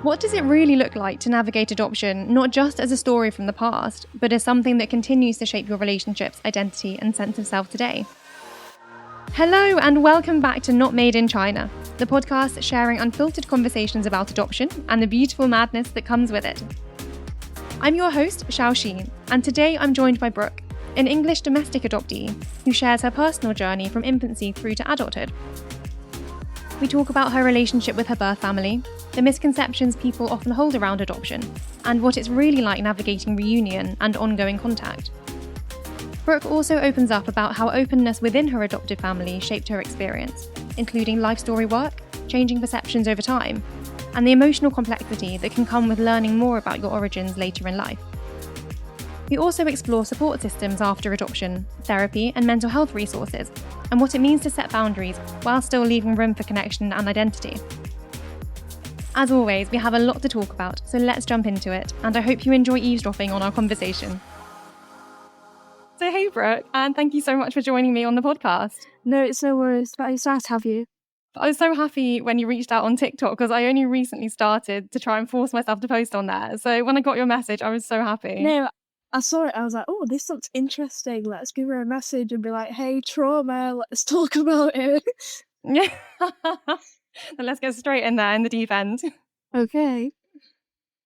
What does it really look like to navigate adoption, not just as a story from the past, but as something that continues to shape your relationships, identity, and sense of self today? Hello, and welcome back to Not Made in China, the podcast sharing unfiltered conversations about adoption and the beautiful madness that comes with it. I'm your host, Shaosheen, and today I'm joined by Brooke, an English domestic adoptee who shares her personal journey from infancy through to adulthood. We talk about her relationship with her birth family, the misconceptions people often hold around adoption, and what it's really like navigating reunion and ongoing contact. Brooke also opens up about how openness within her adopted family shaped her experience, including life story work, changing perceptions over time, and the emotional complexity that can come with learning more about your origins later in life. We also explore support systems after adoption, therapy, and mental health resources, and what it means to set boundaries while still leaving room for connection and identity. As always, we have a lot to talk about, so let's jump into it, and I hope you enjoy eavesdropping on our conversation. So hey Brooke, and thank you so much for joining me on the podcast. No, it's no worries, but it's nice to have you. I was so happy when you reached out on TikTok because I only recently started to try and force myself to post on there. So when I got your message, I was so happy. No, I saw it, I was like, oh, this looks interesting. Let's give her a message and be like, hey, trauma, let's talk about it. Yeah. Then let's get straight in there in the deep end. Okay.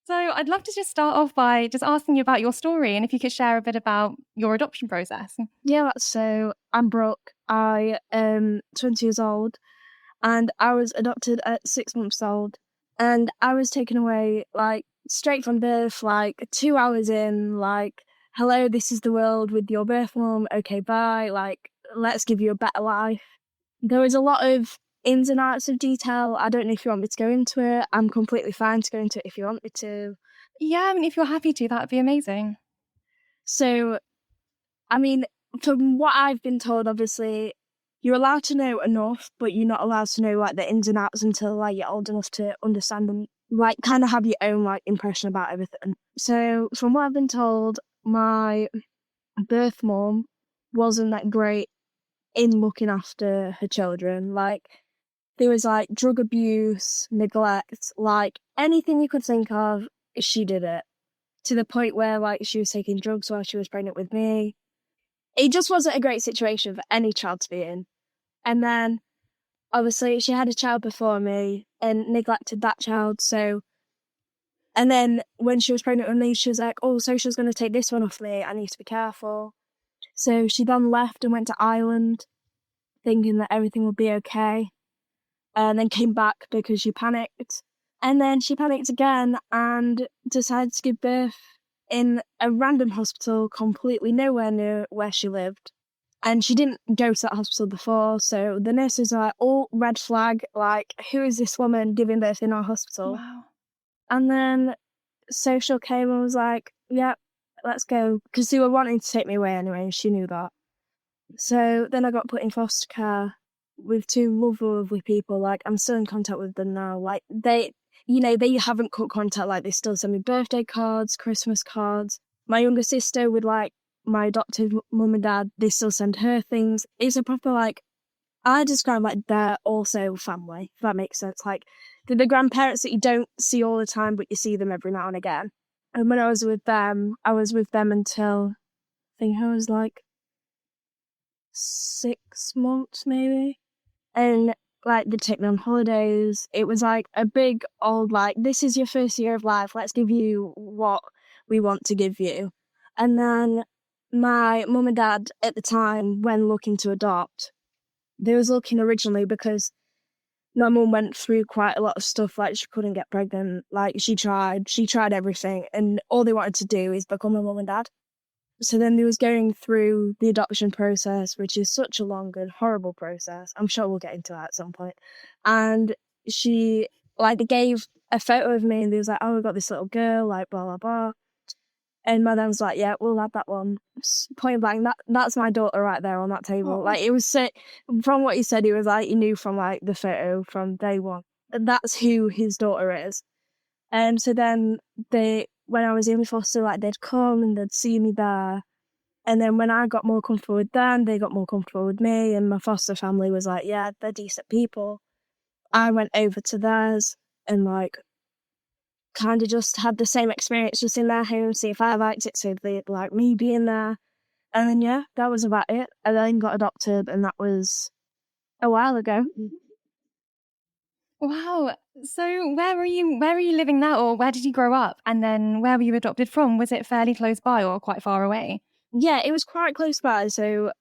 So I'd love to just start off by just asking you about your story and if you could share a bit about your adoption process. Yeah, so I'm Brooke. I am 20 years old and I was adopted at 6 months old. And I was taken away, straight from birth, 2 hours in, hello, this is the world with your birth mum, okay, bye, let's give you a better life. There was a lot of ins and outs of detail. I don't know if you want me to go into it. I'm completely fine to go into it if you want me to. Yeah, I mean, if you're happy to, that would be amazing. So, I mean, from what I've been told, obviously, you're allowed to know enough, but you're not allowed to know, the ins and outs until, you're old enough to understand and, kind of have your own, impression about everything. So, from what I've been told, my birth mum wasn't that great in looking after her children. There was, drug abuse, neglect, anything you could think of, she did it. To the point where, she was taking drugs while she was pregnant with me. It just wasn't a great situation for any child to be in. And then, obviously, she had a child before me and neglected that child, so... And then, when she was pregnant with me, she was like, oh, so she was going to take this one off me, I need to be careful. So she then left and went to Ireland, thinking that everything would be okay. And then came back because she panicked. And then she panicked again and decided to give birth in a random hospital completely nowhere near where she lived. And she didn't go to that hospital before, so the nurses are like, oh, red flag, who is this woman giving birth in our hospital? Wow. And then social came and was like, yeah, let's go. Because they were wanting to take me away anyway, and she knew that. So then I got put in foster care with two lovely people. I'm still in contact with them now. They haven't cut contact. They still send me birthday cards, Christmas cards. My younger sister with, my adopted mum and dad, they still send her things. It's a proper, I describe, they're also family, if that makes sense. They're the grandparents that you don't see all the time, but you see them every now and again. And when I was with them until, I think I was, 6 months, maybe. And, they take me on holidays. It was, a big old, this is your first year of life. Let's give you what we want to give you. And then my mum and dad at the time, when looking to adopt, they was looking originally because my mum went through quite a lot of stuff. She couldn't get pregnant. She tried everything. And all they wanted to do is become a mum and dad. So then they was going through the adoption process, which is such a long and horrible process. I'm sure we'll get into that at some point. And she, they gave a photo of me and they was like, oh, we've got this little girl, blah, blah, blah. And my dad was like, yeah, we'll have that one. Point blank, that's my daughter right there on that table. Oh. It was sick. From what he said, he was he knew from, the photo from day one. That's who his daughter is. And so then when I was in foster, they'd come and they'd see me there. And then when I got more comfortable with them, they got more comfortable with me. And my foster family was like, yeah, they're decent people. I went over to theirs and kind of just had the same experience just in their home, see if I liked it, so they'd like me being there. And then, yeah, that was about it. I then got adopted, and that was a while ago. Wow. So where are you living now, or where did you grow up? And then where were you adopted from? Was it fairly close by or quite far away? Yeah, it was quite close by. So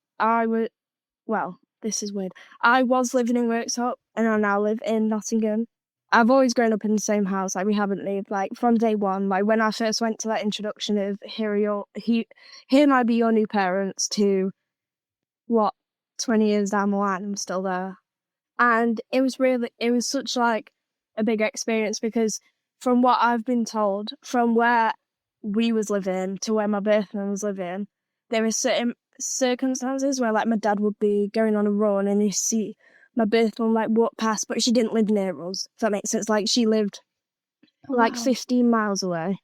this is weird. I was living in Worksop, and I now live in Nottingham. I've always grown up in the same house. Like, we haven't lived, like, from day one. Like, when I first went to that introduction of here might be your new parents, to 20 years down the line, I'm still there. And it was such like a big experience, because from what I've been told, from where we was living to where my birth mum was living, there were certain circumstances where, like, my dad would be going on a run and you see my birth mum like walk past, but she didn't live near us, if that makes sense. Like, she lived Oh, like wow. 15 miles away.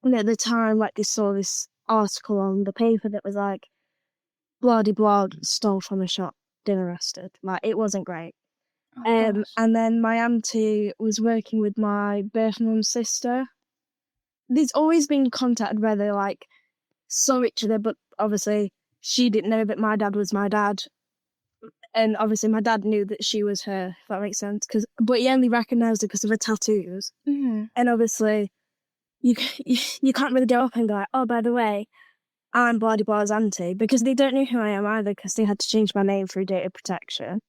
And at the time, like, they saw this article on the paper that was like, bloody blog stole from a shop, been arrested. Like, it wasn't great. Oh, gosh. And then my auntie was working with my birth mum's sister. There's always been contact where they like saw each other, but obviously she didn't know that my dad was my dad, and obviously my dad knew that she was her. If that makes sense, but he only recognised her because of her tattoos. Mm-hmm. And obviously you can't really go up and go like, oh, by the way, I'm bloody blah's auntie, because they don't know who I am either, because they had to change my name through data protection.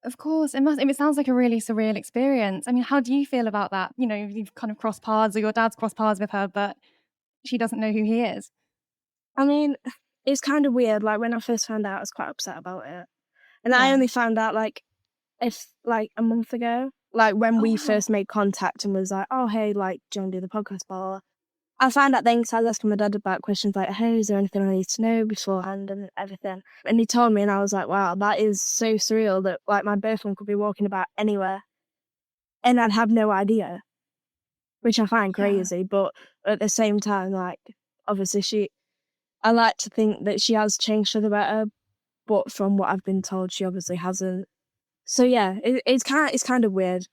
Of course, it sounds like a really surreal experience. I mean, how do you feel about that? You know, you've kind of crossed paths, or your dad's crossed paths with her, but she doesn't know who he is. I mean, it's kind of weird. Like, when I first found out, I was quite upset about it. And I Yeah. only found out, like, a month ago, like, when Oh, we wow. first made contact and was like, oh, hey, like, do you want to do the podcast, blah, blah, blah. I found out then, because I was asking my dad about questions like, hey, is there anything I need to know beforehand and everything? And he told me, and I was like, wow, that is so surreal that, like, my birth mum could be walking about anywhere and I'd have no idea, which I find Yeah. crazy. But at the same time, like, obviously I like to think that she has changed for the better, but from what I've been told, she obviously hasn't. So yeah, it's kind of weird.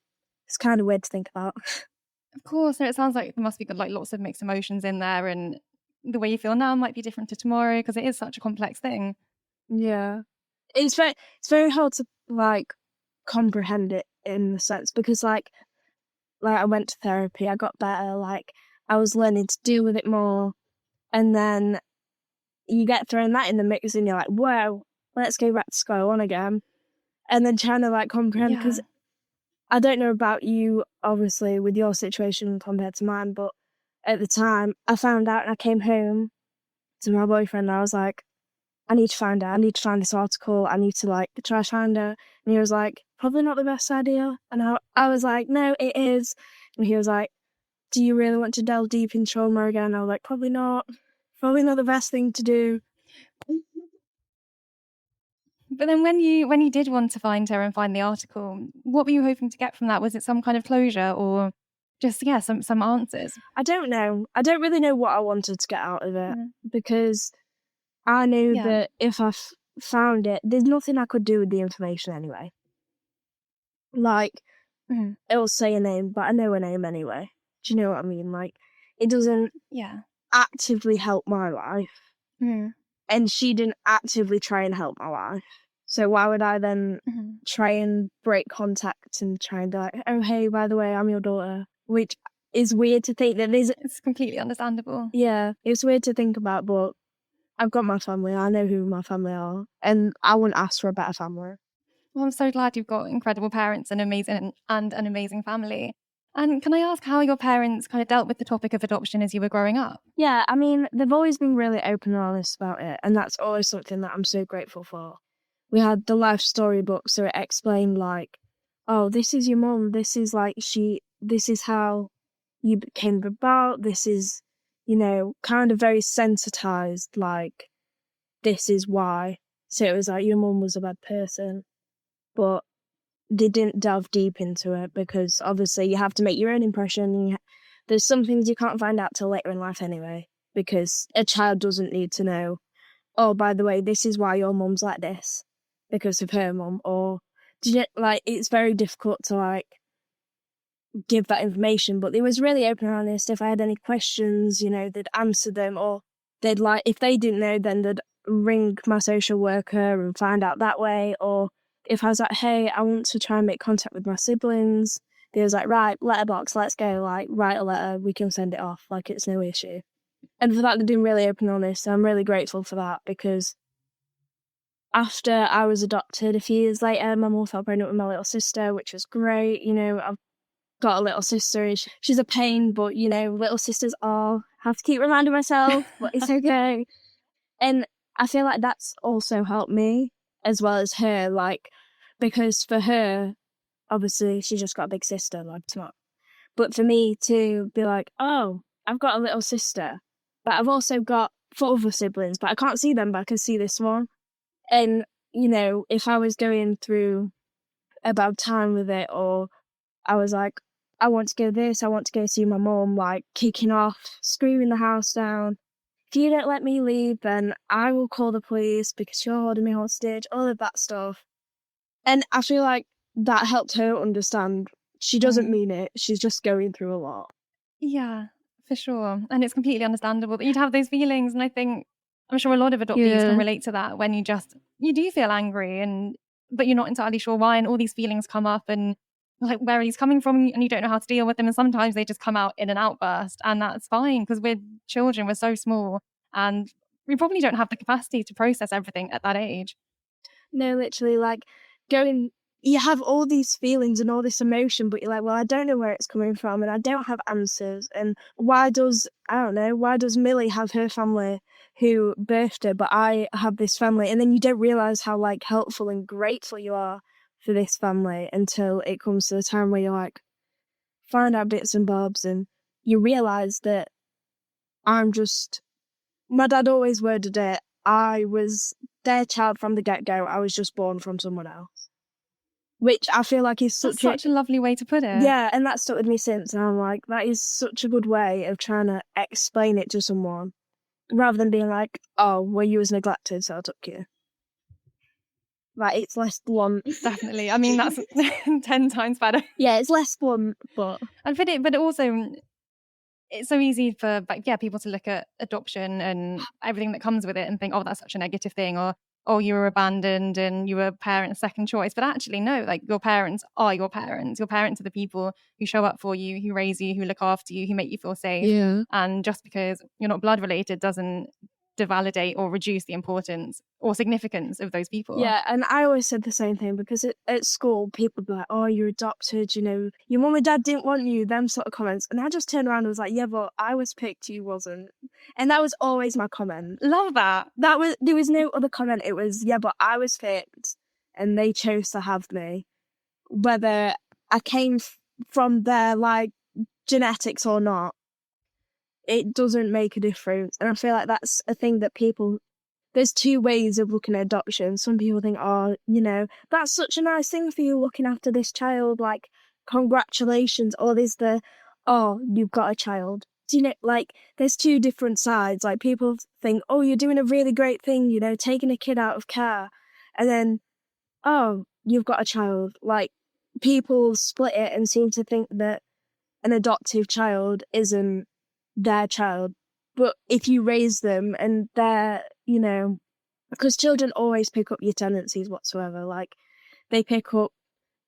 It's kind of weird to think about. Of course. No, it sounds like there must be like lots of mixed emotions in there, and the way you feel now might be different to tomorrow because it is such a complex thing. Yeah, it's very hard to like comprehend it, in the sense, because like I went to therapy, I got better, like I was learning to deal with it more, and then you get thrown that in the mix, and you're like, whoa, let's go back to square one again, and then trying to like comprehend, because Yeah. I don't know about you, obviously, with your situation compared to mine, but at the time, I found out and I came home to my boyfriend and I was like, I need to find out. I need to find this article. I need to, like, try to find her. And he was like, probably not the best idea. And I was like, no, it is. And he was like, do you really want to delve deep in trauma again? I was like, probably not. Probably not the best thing to do. But then when you did want to find her and find the article, what were you hoping to get from that? Was it some kind of closure, or just, yeah, some answers? I don't know. I don't really know what I wanted to get out of it, Mm. because I knew Yeah. that if I found it, there's nothing I could do with the information anyway. Like, Mhm. it'll say a name, but I know a name anyway. Do you know what I mean? Like, it doesn't Yeah. actively help my life, Mhm. and she didn't actively try and help my life. So why would I then Mhm. try and break contact and try and be like, oh, hey, by the way, I'm your daughter? Which is weird to think that there's... It's completely understandable. Yeah, it's weird to think about, but I've got my family. I know who my family are, and I wouldn't ask for a better family. Well, I'm so glad you've got incredible parents and an amazing family. And can I ask how your parents kind of dealt with the topic of adoption as you were growing up? Yeah, I mean, they've always been really open and honest about it, and that's always something that I'm so grateful for. We had the life story book, so it explained, like, oh, this is your mum, this is this is how you came about, this is, kind of very sensitized, like, this is why. So it was like, your mum was a bad person, but they didn't delve deep into it, because obviously you have to make your own impression. And there's some things you can't find out till later in life anyway, because a child doesn't need to know, oh, by the way, this is why your mum's like this, because of her mum. Or, like, it's very difficult to, like, give that information, but they was really open and honest. If I had any questions, you know, they'd answer them, or they'd like, if they didn't know, then they'd ring my social worker and find out that way. Or if I was like, hey, I want to try and make contact with my siblings, they was like, right, letterbox, let's go, like, write a letter, we can send it off, like, it's no issue. And for that, they've been really open and honest. So I'm really grateful for that, because after I was adopted, a few years later, my mum fell pregnant with my little sister, which was great. You know, I've got a little sister, and she's a pain, but, you know, little sisters are, have to keep reminding myself, but it's okay. And I feel like that's also helped me as well as her, like, because for her, obviously, she just got a big sister, like, it's not. But for me to be like, oh, I've got a little sister, but I've also got 4 other siblings, but I can't see them, but I can see this one. And, you know, if I was going through a bad time with it, or I was like, I want to go this, I want to go see my mum, like, kicking off, screaming the house down. If you don't let me leave, then I will call the police because you're holding me hostage, all of that stuff. And I feel like that helped her understand she doesn't mean it, she's just going through a lot. Yeah, for sure. And it's completely understandable that you'd have those feelings. And I think, I'm sure a lot of adoptees can relate to that, when you do feel angry, but you're not entirely sure why, and all these feelings come up, and like, where he's coming from, and you don't know how to deal with them. And sometimes they just come out in an outburst, and that's fine, because we're children, we're so small, and we probably don't have the capacity to process everything at that age. No, literally, like, you have all these feelings and all this emotion, but you're like, well, I don't know where it's coming from, and I don't have answers. And why does Millie have her family who birthed her, but I have this family? And then you don't realise how, like, helpful and grateful you are for this family until it comes to the time where you're like, find out bits and bobs, and you realise that my dad always worded it, I was their child from the get-go, I was just born from someone else. Which I feel like is such a lovely way to put it. Yeah, and that's stuck with me since. And I'm like, that is such a good way of trying to explain it to someone, rather than being like, oh, well, you was neglected, so I took you. Like, it's less blunt. Definitely. I mean, that's 10 times better. Yeah, it's less blunt, but also, it's so easy for people to look at adoption and everything that comes with it and think, oh, that's such a negative thing, or oh, you were abandoned and you were parents' second choice. But actually, no, like, your parents are your parents. Your parents are the people who show up for you, who raise you, who look after you, who make you feel safe. Yeah. And just because you're not blood related doesn't devalidate or reduce the importance or significance of those people. Yeah, and I always said the same thing, because at school, people would be like, oh, you're adopted, you know, your mum and dad didn't want you, them sort of comments. And I just turned around and was like, yeah, but I was picked, you wasn't. And that was always my comment. Love that. There was no other comment. It was, yeah, but I was picked and they chose to have me. Whether I came from their, like, genetics or not, it doesn't make a difference. And I feel like that's a thing that there's 2 ways of looking at adoption. Some people think, oh, you know, that's such a nice thing for you, looking after this child, like, congratulations. Or there's oh, you've got a child. Do you know, like, there's 2 different sides. Like, people think, oh, you're doing a really great thing, you know, taking a kid out of care. And then, oh, you've got a child. Like, people split it and seem to think that an adoptive child isn't their child. But if you raise them and they're, you know, because children always pick up your tendencies whatsoever, like, they pick up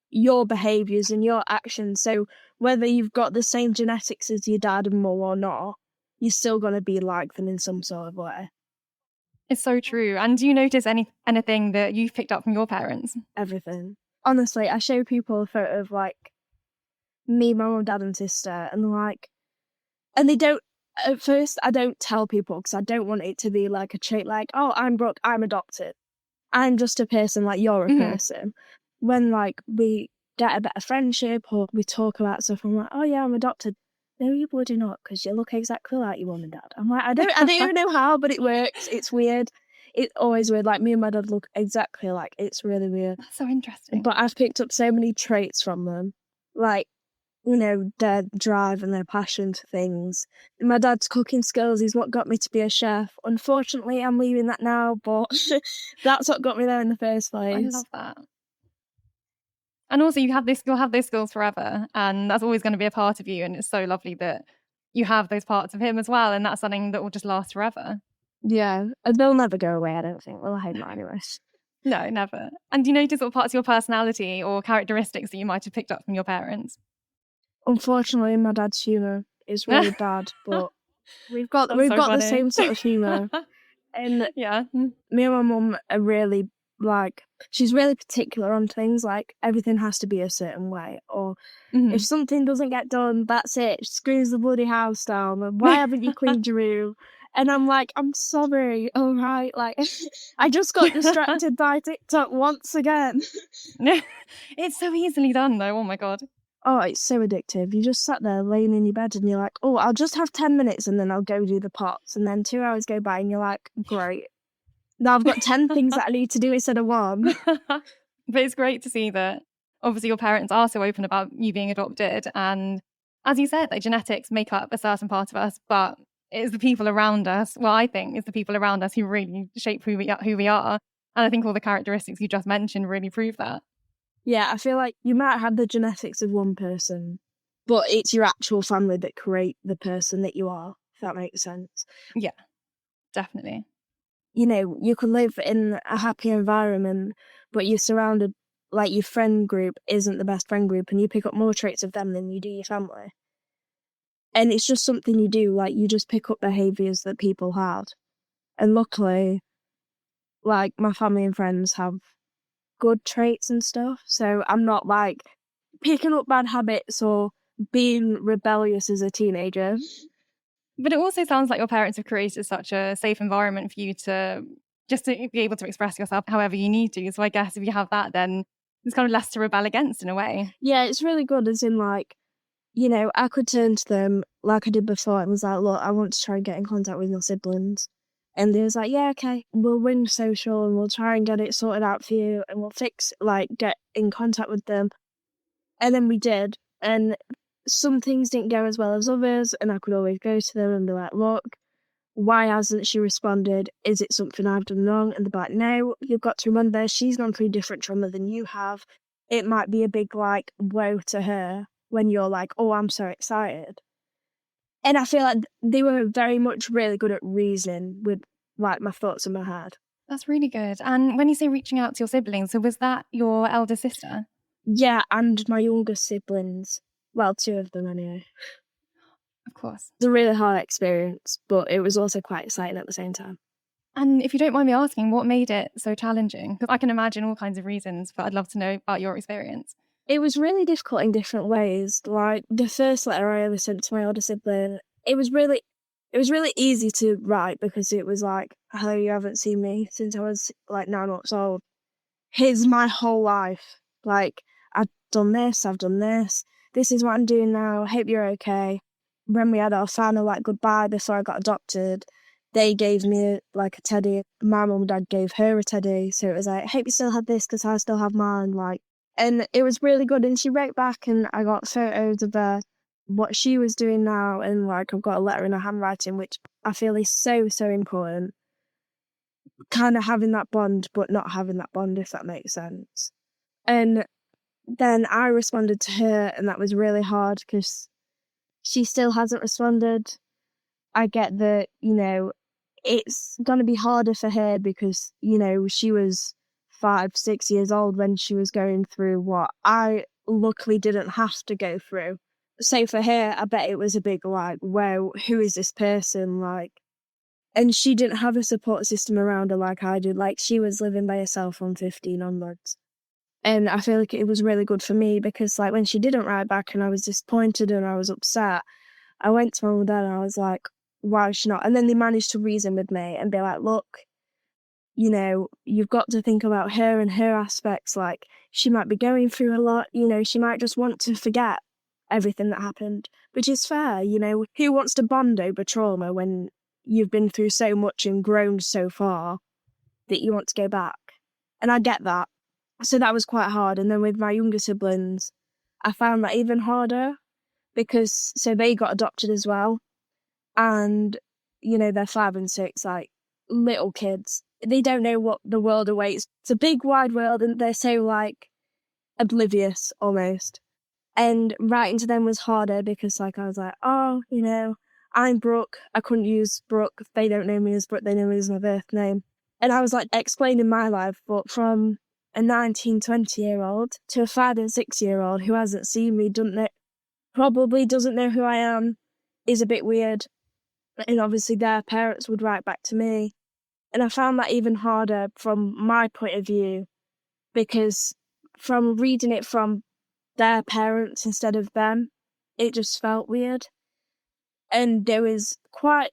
your behaviours and your actions. So whether you've got the same genetics as your dad and mum or not, you're still going to be like them in some sort of way. It's so true. And do you notice anything that you've picked up from your parents? Everything. Honestly, I show people a photo of, like, me, my mum, dad and sister, and they're like, and they don't, at first, I don't tell people because I don't want it to be like a trait, like, oh, I'm Brooke, I'm adopted. I'm just a person, like, you're a person. When, like, we get a better friendship or we talk about stuff, I'm like, oh yeah, I'm adopted. No, you bloody not, because you look exactly like your mum and dad. I'm like, I don't even know how, but it works. It's weird. It's always weird. Like, me and my dad look exactly alike. It's really weird. That's so interesting. But I've picked up so many traits from them. Like, you know, their drive and their passion for things. My dad's cooking skills, he's what got me to be a chef. Unfortunately, I'm leaving that now, but that's what got me there in the first place. I love that. And also you'll have those skills forever, and that's always going to be a part of you. And it's so lovely that you have those parts of him as well, and that's something that will just last forever. Yeah, and they'll never go away, I don't think. Well, I hope not anyway. No, never. And do you notice what parts of your personality or characteristics that you might have picked up from your parents? Unfortunately, my dad's humour is really bad, but we've got the same sort of humour. And yeah, me and my mum are really, like, she's really particular on things, like everything has to be a certain way, or if something doesn't get done, that's it, she screams the bloody house down, and why haven't you cleaned your room? And I'm like, I'm sorry, all right, like, I just got distracted by TikTok once again. It's so easily done though, oh my god. Oh, it's so addictive. You just sat there laying in your bed and you're like, oh, I'll just have 10 minutes and then I'll go do the pots. And then 2 hours go by and you're like, great. Now I've got 10 things that I need to do instead of one. But it's great to see that obviously your parents are so open about you being adopted. And as you said, like, genetics make up a certain part of us, but it's the people around us. Well, I think it's the people around us who really shape who we are. And I think all the characteristics you just mentioned really prove that. Yeah, I feel like you might have the genetics of one person, but it's your actual family that create the person that you are, if that makes sense. Yeah, definitely. You know, you can live in a happy environment, but you're surrounded, like, your friend group isn't the best friend group, and you pick up more traits of them than you do your family. And it's just something you do, like, you just pick up behaviours that people have. And luckily, like, my family and friends have good traits and stuff, so I'm not, like, picking up bad habits or being rebellious as a teenager. But it also sounds like your parents have created such a safe environment for you to just to be able to express yourself however you need to. So I guess if you have that, then there's kind of less to rebel against in a way. Yeah, it's really good, as in, like, you know, I could turn to them like I did before and was like, look, I want to try and get in contact with your siblings. And they was like, yeah, okay, we'll ring social and we'll try and get it sorted out for you and we'll get in contact with them. And then we did. And some things didn't go as well as others. And I could always go to them and be like, look, why hasn't she responded? Is it something I've done wrong? And they're like, no, you've got to remember, she's gone through different trauma than you have. It might be a big, like, woe to her when you're like, oh, I'm so excited. And I feel like they were very much really good at reasoning with, like, my thoughts in my head. That's really good. And when you say reaching out to your siblings, so was that your elder sister? Yeah, and my younger siblings. Well, 2 of them anyway. Of course. It was a really hard experience, but it was also quite exciting at the same time. And if you don't mind me asking, what made it so challenging? Because I can imagine all kinds of reasons, but I'd love to know about your experience. It was really difficult in different ways. Like, the first letter I ever sent to my older sibling, it was really easy to write because it was like, hello, you haven't seen me since I was, like, 9 months old. Here's my whole life. Like, I've done this. This is what I'm doing now. I hope you're okay. When we had our final, like, goodbye before I got adopted, they gave me, like, a teddy. My mum and dad gave her a teddy. So it was like, I hope you still have this because I still have mine. Like, and it was really good. And she wrote back and I got photos of what she was doing now. And, like, I've got a letter in her handwriting, which I feel is so, so important. Kind of having that bond, but not having that bond, if that makes sense. And then I responded to her, and that was really hard because she still hasn't responded. I get that, you know, it's going to be harder for her because, you know, she was 5, 6 years old when she was going through what I luckily didn't have to go through. So for her, I bet it was a big, like, wow, who is this person? Like, and she didn't have a support system around her like I did. Like, she was living by herself from 15 onwards. And I feel like it was really good for me because, like, when she didn't write back and I was disappointed and I was upset, I went to my mum and dad and I was like, why is she not? And then they managed to reason with me and be like, look, you know, you've got to think about her and her aspects. Like, she might be going through a lot. You know, she might just want to forget everything that happened, which is fair. You know, who wants to bond over trauma when you've been through so much and grown so far that you want to go back? And I get that. So that was quite hard. And then with my younger siblings, I found that even harder because, so they got adopted as well. And, you know, they're 5 and 6, like, little kids. They don't know what the world awaits. It's a big, wide world, and they're so, like, oblivious almost. And writing to them was harder because, like, I was like, oh, you know, I'm Brooke. I couldn't use Brooke. They don't know me as Brooke. They know me as my birth name. And I was, like, explaining my life, but from a 19, 20-year-old to a 5 and 6-year-old who hasn't seen me, probably doesn't know who I am, is a bit weird. And obviously their parents would write back to me. And I found that even harder from my point of view because from reading it from their parents instead of them, it just felt weird. And there was I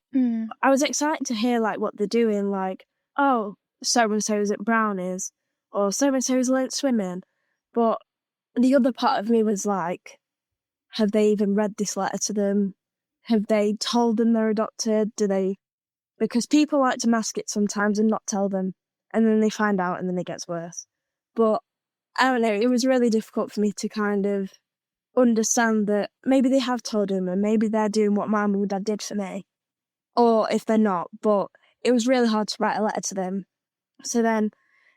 was excited to hear like what they're doing, like, oh, so-and-so's at Brownies, or so-and-so's learnt swimming. But the other part of me was like, have they even read this letter to them? Have they told them they're adopted? Because people like to mask it sometimes and not tell them, and then they find out and then it gets worse. But I don't know, it was really difficult for me to kind of understand that maybe they have told him and maybe they're doing what my mum and dad did for me, or if they're not. But it was really hard to write a letter to them. So then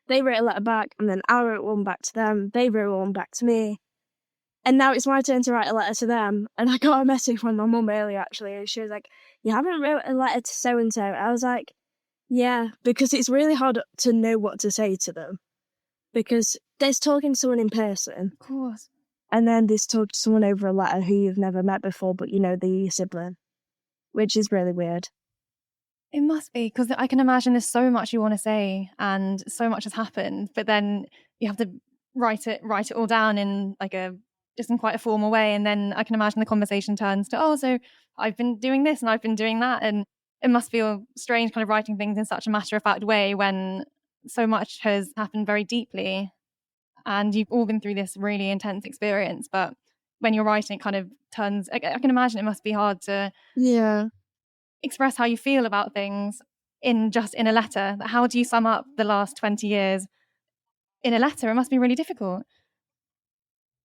they wrote a letter back, and then I wrote one back to them, they wrote one back to me, and now it's my turn to write a letter to them. And I got a message from my mum earlier, actually, and she was like, you haven't wrote a letter to so-and-so? I was like, yeah, because it's really hard to know what to say to them, because there's talking to someone in person. Of course. And then there's talking to someone over a letter who you've never met before, but you know they're your sibling, which is really weird. It must be, because I can imagine there's so much you want to say and so much has happened, but then you have to write it all down in like just in quite a formal way. And then I can imagine the conversation turns to, oh, so I've been doing this and I've been doing that. And it must feel strange kind of writing things in such a matter-of-fact way when so much has happened very deeply and you've all been through this really intense experience. But when you're writing, it kind of turns, I can imagine it must be hard to express how you feel about things in a letter. How do you sum up the last 20 years in a letter? It must be really difficult.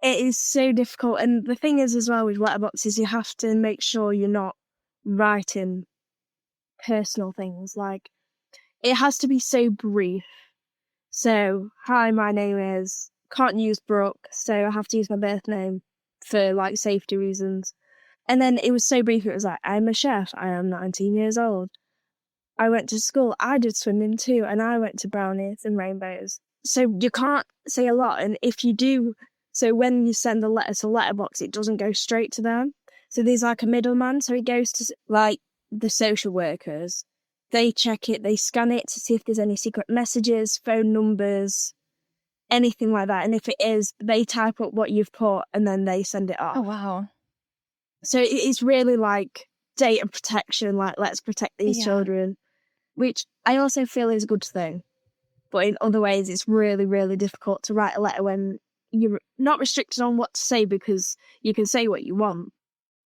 It is so difficult. And the thing is as well with letterboxes, you have to make sure you're not writing personal things. Like, it has to be so brief. So, hi, my name is, can't use Brooke, so I have to use my birth name for like safety reasons. And then it was so brief, it was like, I'm a chef, I am 19 years old. I went to school, I did swimming too, and I went to Brownies and Rainbows. So you can't say a lot, and if you do, so when you send a letter to Letterbox, it doesn't go straight to them. So there's like a middleman, so it goes to like the social workers. They check it, they scan it to see if there's any secret messages, phone numbers, anything like that. And if it is, they type up what you've put and then they send it off. Oh, wow. So it's really like data protection, like let's protect these children, which I also feel is a good thing. But in other ways, it's really, really difficult to write a letter when you're not restricted on what to say, because you can say what you want,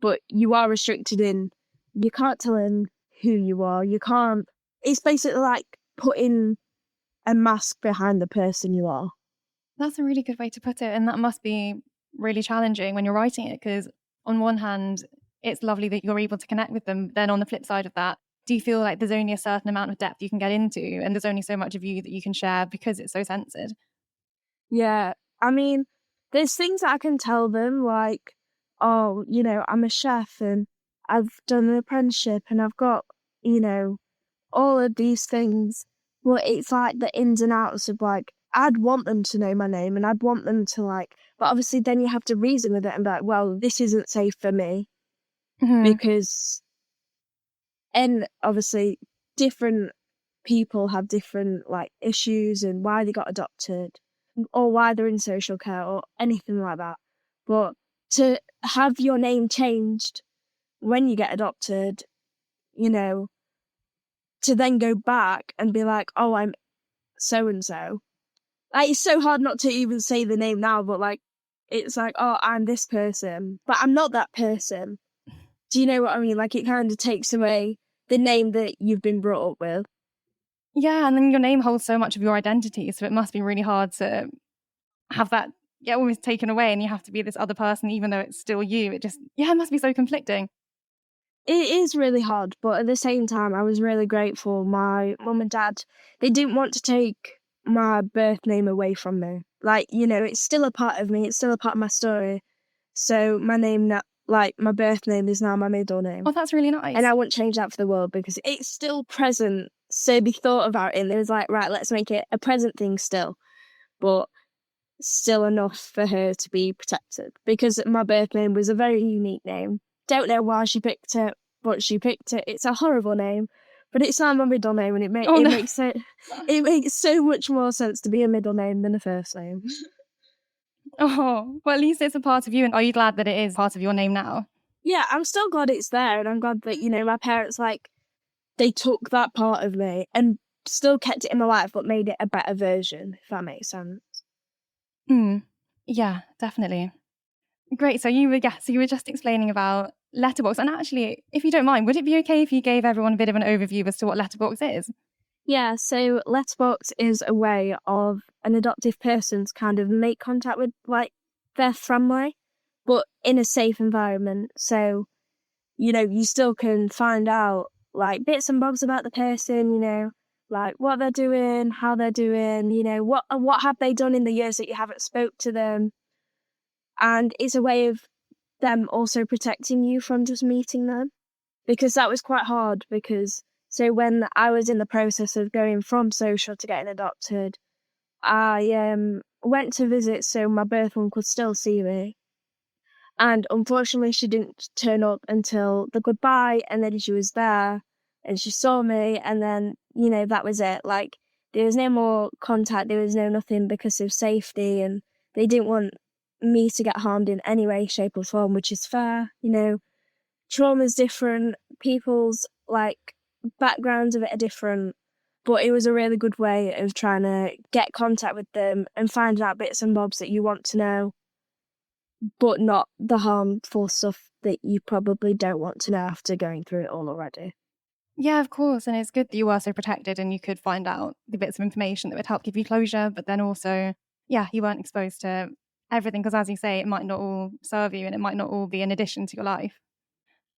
but you are restricted in, you can't tell them who you are. You can't, it's basically like putting a mask behind the person you are. That's a really good way to put it. And that must be really challenging when you're writing it, because on one hand, it's lovely that you're able to connect with them. Then on the flip side of that, do you feel like there's only a certain amount of depth you can get into and there's only so much of you that you can share because it's so censored? Yeah. I mean, there's things that I can tell them, like, oh, you know, I'm a chef and I've done an apprenticeship and I've got, you know, all of these things. Well, it's like the ins and outs of like, I'd want them to know my name and I'd want them to like, but obviously then you have to reason with it and be like, well, this isn't safe for me because, and obviously different people have different like issues and why they got adopted or why they're in social care or anything like that. But to have your name changed when you get adopted, you know, to then go back and be like, oh, I'm so-and-so. Like, it's so hard not to even say the name now, but like, it's like, oh, I'm this person, but I'm not that person. Do you know what I mean? Like, it kind of takes away the name that you've been brought up with. Yeah, and then your name holds so much of your identity, so it must be really hard to have that almost taken away and you have to be this other person even though it's still you. It must be so conflicting. It is really hard, but at the same time, I was really grateful. My mum and dad, they didn't want to take my birth name away from me. Like, you know, it's still a part of me. It's still a part of my story. So my name now, like my birth name is now my middle name. Oh, that's really nice. And I wouldn't change that for the world because it's still present. So they thought about it and it was like, right, let's make it a present thing still. But still enough for her to be protected. Because my birth name was a very unique name. Don't know why she picked it, but she picked it. It's a horrible name. But it's not my middle name, and it makes so much more sense to be a middle name than a first name. Oh, well, at least it's a part of you. And are you glad that it is part of your name now? Yeah, I'm still glad it's there, and I'm glad that, you know, my parents, like, they took that part of me and still kept it in my life, but made it a better version, if that makes sense. Yeah, definitely. Great. So you were just explaining about Letterboxd. And actually, if you don't mind, would it be okay if you gave everyone a bit of an overview as to what Letterboxd is? Yeah, so Letterboxd is a way of an adoptive person to kind of make contact with, like, their family, but in a safe environment. So, you know, you still can find out, like, bits and bobs about the person, you know, like what they're doing, how they're doing, you know, what have they done in the years that you haven't spoke to them. And it's a way of them also protecting you from just meeting them, because that was quite hard. Because so when I was in the process of going from social to getting adopted, I went to visit so my birth mum could still see me, and unfortunately she didn't turn up until the goodbye, and then she was there and she saw me, and then, you know, that was it. Like, there was no more contact, there was no nothing, because of safety, and they didn't want me to get harmed in any way, shape or form, which is fair. You know, trauma's different, people's, like, backgrounds of it are different, but it was a really good way of trying to get contact with them and find out bits and bobs that you want to know, but not the harmful stuff that you probably don't want to know after going through it all already. Yeah, of course. And it's good that you were so protected and you could find out the bits of information that would help give you closure. But then also, yeah, you weren't exposed to everything because, as you say, it might not all serve you and it might not all be an addition to your life.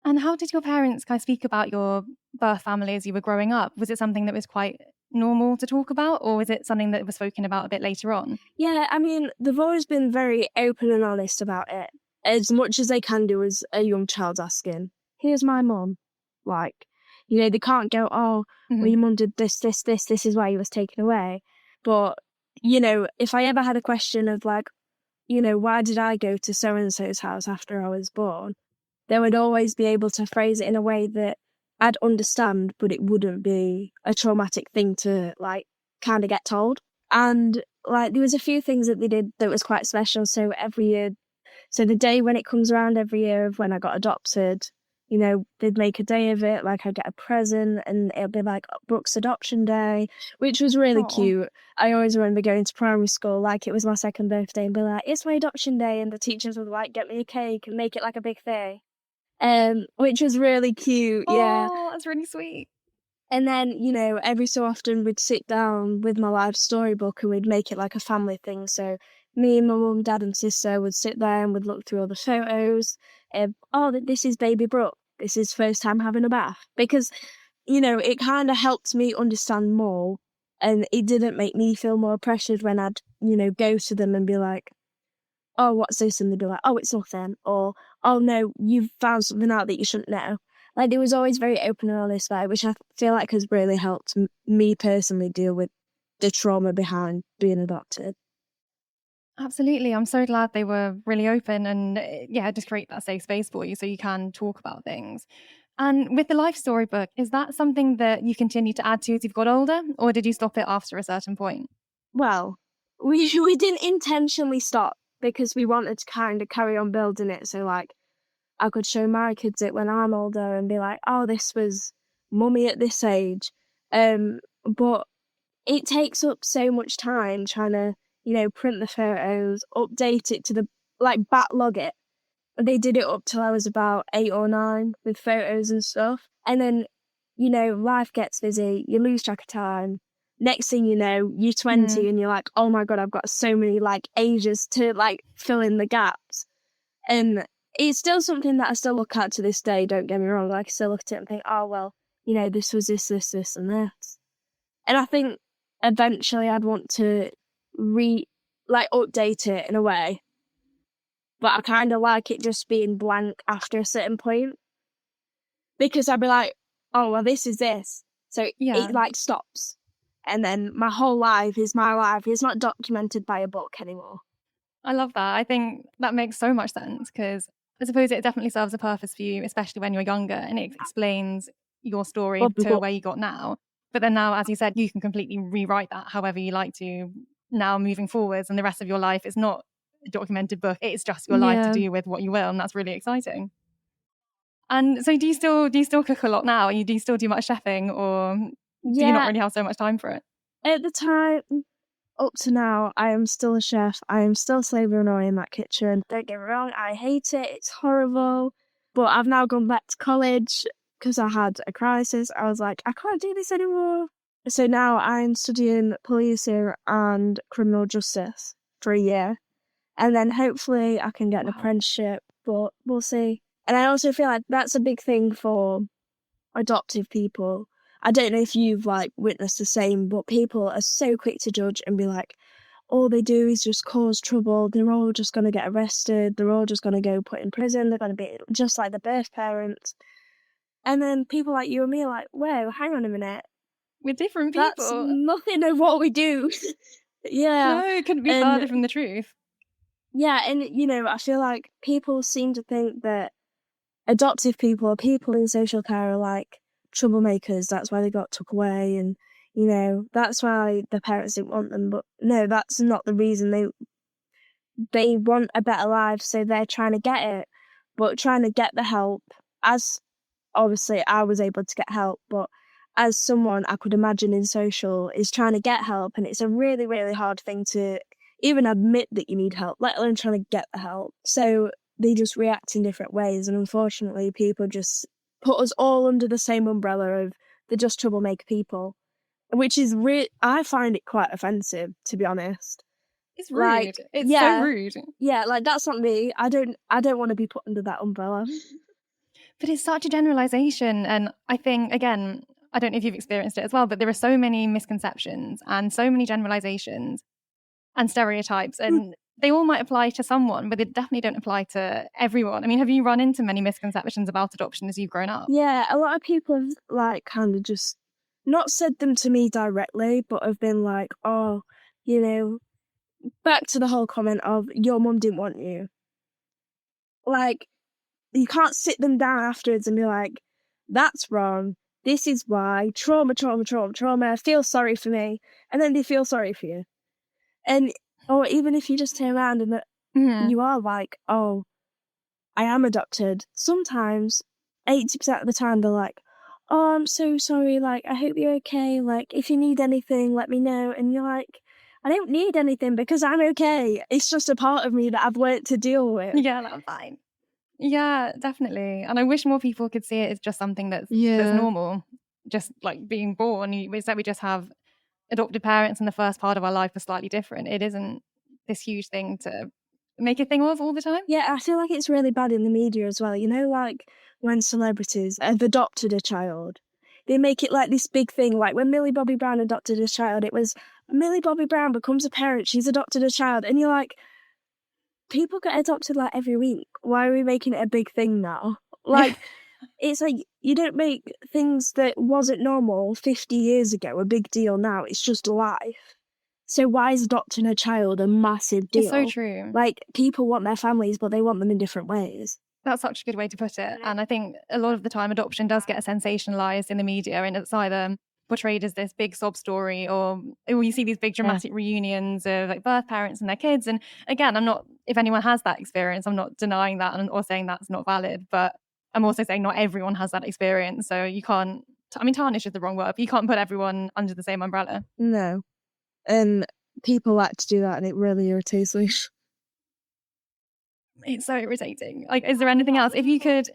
And how did your parents kind of speak about your birth family as you were growing up? Was it something that was quite normal to talk about, or was it something that was spoken about a bit later on? Yeah, I mean, they've always been very open and honest about it, as much as they can do as a young child asking, here's my mum. Like, you know, they can't go, oh, well, your mum did this is why you was taken away. But, you know, if I ever had a question of, like, you know, why did I go to so-and-so's house after I was born, they would always be able to phrase it in a way that I'd understand, but it wouldn't be a traumatic thing to, like, kind of get told. And, like, there was a few things that they did that was quite special. So every year, so the day when it comes around every year of when I got adopted, you know, they'd make a day of it, like I'd get a present and it'll be like Brooke's adoption day, which was really cute. I always remember going to primary school like it was my second birthday and be like, it's my adoption day, and the teachers would, like, get me a cake and make it like a big thing. Which was really cute, yeah. Oh, that's really sweet. And then, you know, every so often we'd sit down with my life storybook and we'd make it like a family thing. So me and my mum, dad and sister would sit there and we'd look through all the photos. This is baby Brooke. This is first time having a bath. Because, you know, it kind of helped me understand more, and it didn't make me feel more pressured when I'd, you know, go to them and be like, oh, what's this? And they'd be like, oh, it's nothing. Or, oh, no, you've found something out that you shouldn't know. Like, they was always very open and honest about it, which I feel like has really helped me personally deal with the trauma behind being adopted. Absolutely. I'm so glad they were really open and, yeah, just create that safe space for you so you can talk about things. And with the life storybook, is that something that you continue to add to as you've got older, or did you stop it after a certain point? Well, we didn't intentionally stop because we wanted to kind of carry on building it. So, like, I could show my kids it when I'm older and be like, oh, this was mummy at this age. But it takes up so much time trying to, you know, print the photos, update it to the, like, backlog it. They did it up till I was about 8 or 9 with photos and stuff. And then, you know, life gets busy, you lose track of time. Next thing you know, you're 20 and you're like, oh my God, I've got so many, like, ages to, like, fill in the gaps. And it's still something that I still look at to this day, don't get me wrong. Like, I still look at it and think, oh, well, you know, this was this, and this. And I think eventually I'd want to like update it in a way. But I kind of like it just being blank after a certain point. Because I'd be like, oh, well, this is this. So it like stops. And then my whole life is my life. It's not documented by a book anymore. I love that. I think that makes so much sense because I suppose it definitely serves a purpose for you, especially when you're younger, and it explains your story to where you got now. But then now, as you said, you can completely rewrite that however you like to now moving forwards, and the rest of your life is not a documented book. It's just your life to do with what you will, and that's really exciting. And so do you still cook a lot now? Do you still do much chefing, or do you not really have so much time for it? At the time, up to now, I am still a chef. I am still slaving away in that kitchen. Don't get me wrong, I hate it. It's horrible. But I've now gone back to college because I had a crisis. I was like, I can't do this anymore. So now I'm studying policing and criminal justice for a year. And then hopefully I can get an apprenticeship, but we'll see. And I also feel like that's a big thing for adoptive people. I don't know if you've like witnessed the same, but people are so quick to judge and be like, all they do is just cause trouble. They're all just going to get arrested. They're all just going to go put in prison. They're going to be just like the birth parents. And then people like you and me are like, whoa, hang on a minute. We're different people. That's nothing of what we do. No, it couldn't be further from the truth. Yeah, and you know, I feel like people seem to think that adoptive people or people in social care are like troublemakers. That's why they got took away, and you know, that's why the parents didn't want them. But no, that's not the reason. They want a better life, so they're trying to get it, but trying to get the help. As obviously I was able to get help, but as someone I could imagine in social is trying to get help, and it's a really, really hard thing to even admit that you need help, let alone trying to get the help. So they just react in different ways, and unfortunately people just put us all under the same umbrella of they're just troublemaker people, which is I find it quite offensive, to be honest. It's rude. Like, it's so rude. Yeah, like that's not me. I don't want to be put under that umbrella. But it's such a generalization, and I think, again, I don't know if you've experienced it as well, but there are so many misconceptions and so many generalizations and stereotypes, and they all might apply to someone, but they definitely don't apply to everyone. I mean, have you run into many misconceptions about adoption as you've grown up? Yeah, a lot of people have like kind of just not said them to me directly, but have been like, oh, you know, back to the whole comment of your mum didn't want you. Like, you can't sit them down afterwards and be like, that's wrong. This is why. Trauma, feel sorry for me. And then they feel sorry for you. And, or even if you just turn around and you are like, oh, I am adopted. Sometimes, 80% of the time, they're like, oh, I'm so sorry. Like, I hope you're okay. Like, if you need anything, let me know. And you're like, I don't need anything because I'm okay. It's just a part of me that I've learnt to deal with. Yeah, that's fine. Yeah, definitely. And I wish more people could see it as just something that's normal. Just like being born. It's like we just have adopted parents and the first part of our life is slightly different. It isn't this huge thing to make a thing of all the time. Yeah, I feel like it's really bad in the media as well. You know, like when celebrities have adopted a child, they make it like this big thing. Like when Millie Bobby Brown adopted a child, it was Millie Bobby Brown becomes a parent, she's adopted a child. And you're like, people get adopted like every week. Why are we making it a big thing now? Like, it's like you don't make things that wasn't normal 50 years ago a big deal now. It's just life. So why is adopting a child a massive deal? It's so true. Like, people want their families, but they want them in different ways. That's such a good way to put it. And I think a lot of the time adoption does get sensationalized in the media, and it's either portrayed as this big sob story or you see these big dramatic reunions of like birth parents and their kids. And again, if anyone has that experience, I'm not denying that or saying that's not valid, but I'm also saying not everyone has that experience. So you can't, tarnish is the wrong word, but you can't put everyone under the same umbrella. No. And people like to do that, and it really irritates me. It's so irritating. Like, is there anything else? If you could,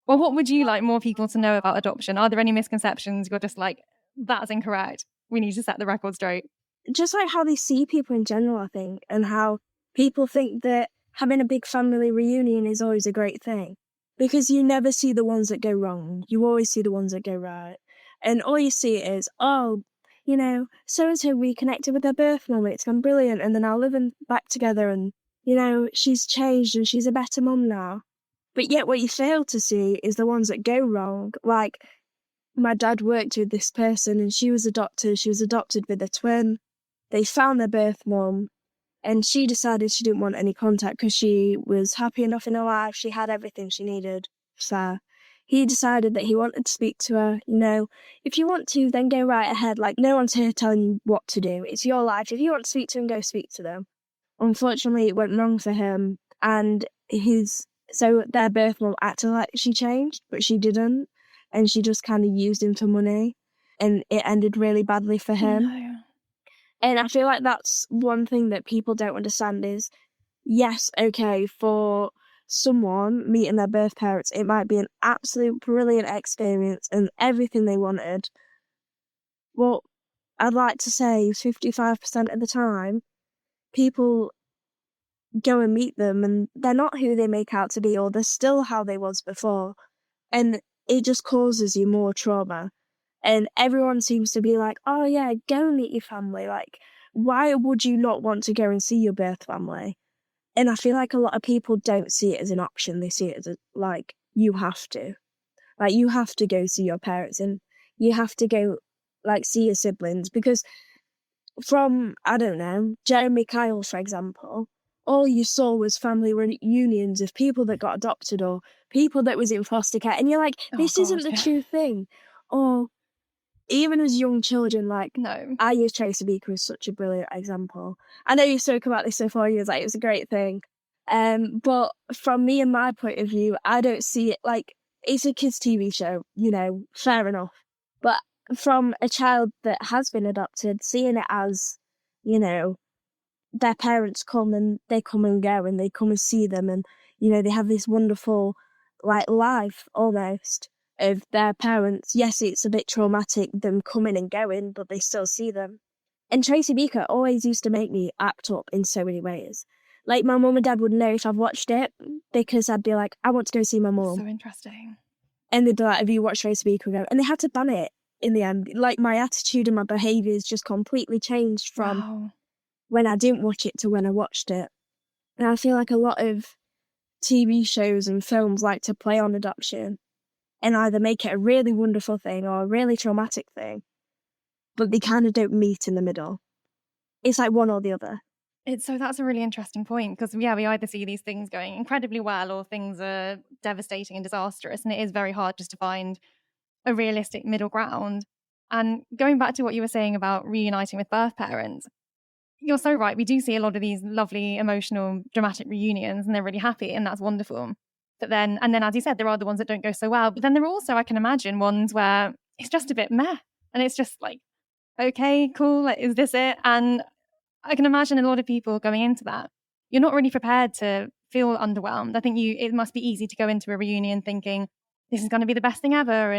what would you like more people to know about adoption? Are there any misconceptions you're just like, that's incorrect, we need to set the record straight? Just like how they see people in general, I think, and how people think that having a big family reunion is always a great thing. Because you never see the ones that go wrong. You always see the ones that go right. And all you see is, oh, so-and-so reconnected with her birth mum, it's gone brilliant, and they're now living back together, and, she's changed and she's a better mum now. But yet what you fail to see is the ones that go wrong. Like, my dad worked with this person and she was adopted with a twin. They found their birth mum and she decided she didn't want any contact because she was happy enough in her life. She had everything she needed. So he decided that he wanted to speak to her. If you want to, then go right ahead. Like, no one's here telling you what to do. It's your life. If you want to speak to them, go speak to them. Unfortunately, it went wrong for him, and so their birth mum acted like she changed, but she didn't, and she just kind of used him for money, and it ended really badly for him. No. And I feel like that's one thing that people don't understand is, yes, okay, for someone meeting their birth parents, it might be an absolute brilliant experience and everything they wanted. Well, I'd like to say 55% of the time, people go and meet them and they're not who they make out to be, or they're still how they was before. And it just causes you more trauma. And everyone seems to be like, oh yeah, go meet your family. Like, why would you not want to go and see your birth family? And I feel like a lot of people don't see it as an option. They see it as like, you have to. Like, you have to go see your parents and you have to go, like, see your siblings. Because from, I don't know, Jeremy Kyle, for example, all you saw was family reunions of people that got adopted or people that was in foster care. And you're like, this isn't the true thing. Or even as young children, like, no. I use Tracy Beaker as such a brilliant example. I know you spoke about this before, you was like, it was a great thing. But from me and my point of view, I don't see it like, it's a kids' TV show, fair enough. But from a child that has been adopted, seeing it as, their parents come and they come and go and they come and see them and, they have this wonderful, like, life almost of their parents. Yes, it's a bit traumatic, them coming and going, but they still see them. And Tracy Beaker always used to make me act up in so many ways. Like, my mum and dad would know if I've watched it because I'd be like, I want to go see my mum. So interesting. And they'd be like, have you watched Tracy Beaker? And they had to ban it in the end. Like, my attitude and my behaviours just completely changed from when I didn't watch it to when I watched it. And I feel like a lot of TV shows and films like to play on adoption and either make it a really wonderful thing or a really traumatic thing, but they kind of don't meet in the middle. It's like one or the other. That's a really interesting point because, we either see these things going incredibly well or things are devastating and disastrous, and it is very hard just to find a realistic middle ground. And going back to what you were saying about reuniting with birth parents, you're so right. We do see a lot of these lovely, emotional, dramatic reunions and they're really happy and that's wonderful. But then, as you said, there are the ones that don't go so well. But then there are also, I can imagine, ones where it's just a bit meh. And it's just like, okay, cool, like, is this it? And I can imagine a lot of people going into that. You're not really prepared to feel underwhelmed. I think it must be easy to go into a reunion thinking, this is going to be the best thing ever,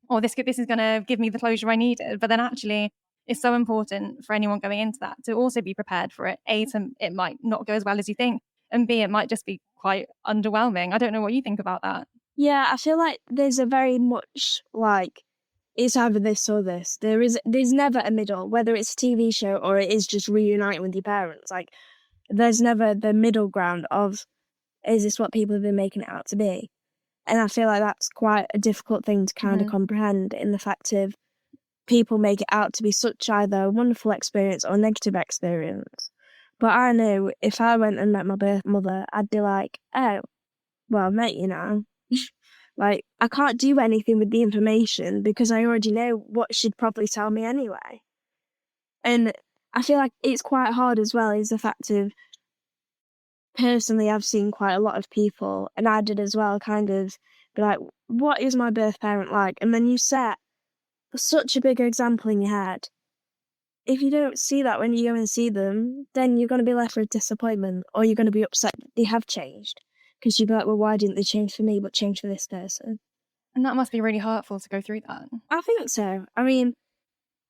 or this is going to give me the closure I needed. But then actually, it's so important for anyone going into that to also be prepared for it. A, it might not go as well as you think, and B, it might just be quite underwhelming. I don't know what you think about that. Yeah, I feel like there's a very much like, it's either this or this. There's never a middle, whether it's a TV show or it is just reuniting with your parents. Like, there's never the middle ground of, is this what people have been making it out to be? And I feel like that's quite a difficult thing to kind of comprehend, in the fact of people make it out to be such either a wonderful experience or a negative experience. But I know if I went and met my birth mother, I'd be like, oh, well, mate, like, I can't do anything with the information because I already know what she'd probably tell me anyway. And I feel like it's quite hard as well, is the fact of, personally, I've seen quite a lot of people, and I did as well, kind of be like, what is my birth parent like? And then you set such a big example in your head. If you don't see that when you go and see them, then you're going to be left with disappointment, or you're going to be upset that they have changed. Because you'd be like, well, why didn't they change for me but change for this person? And that must be really hurtful to go through that. I think so. I mean,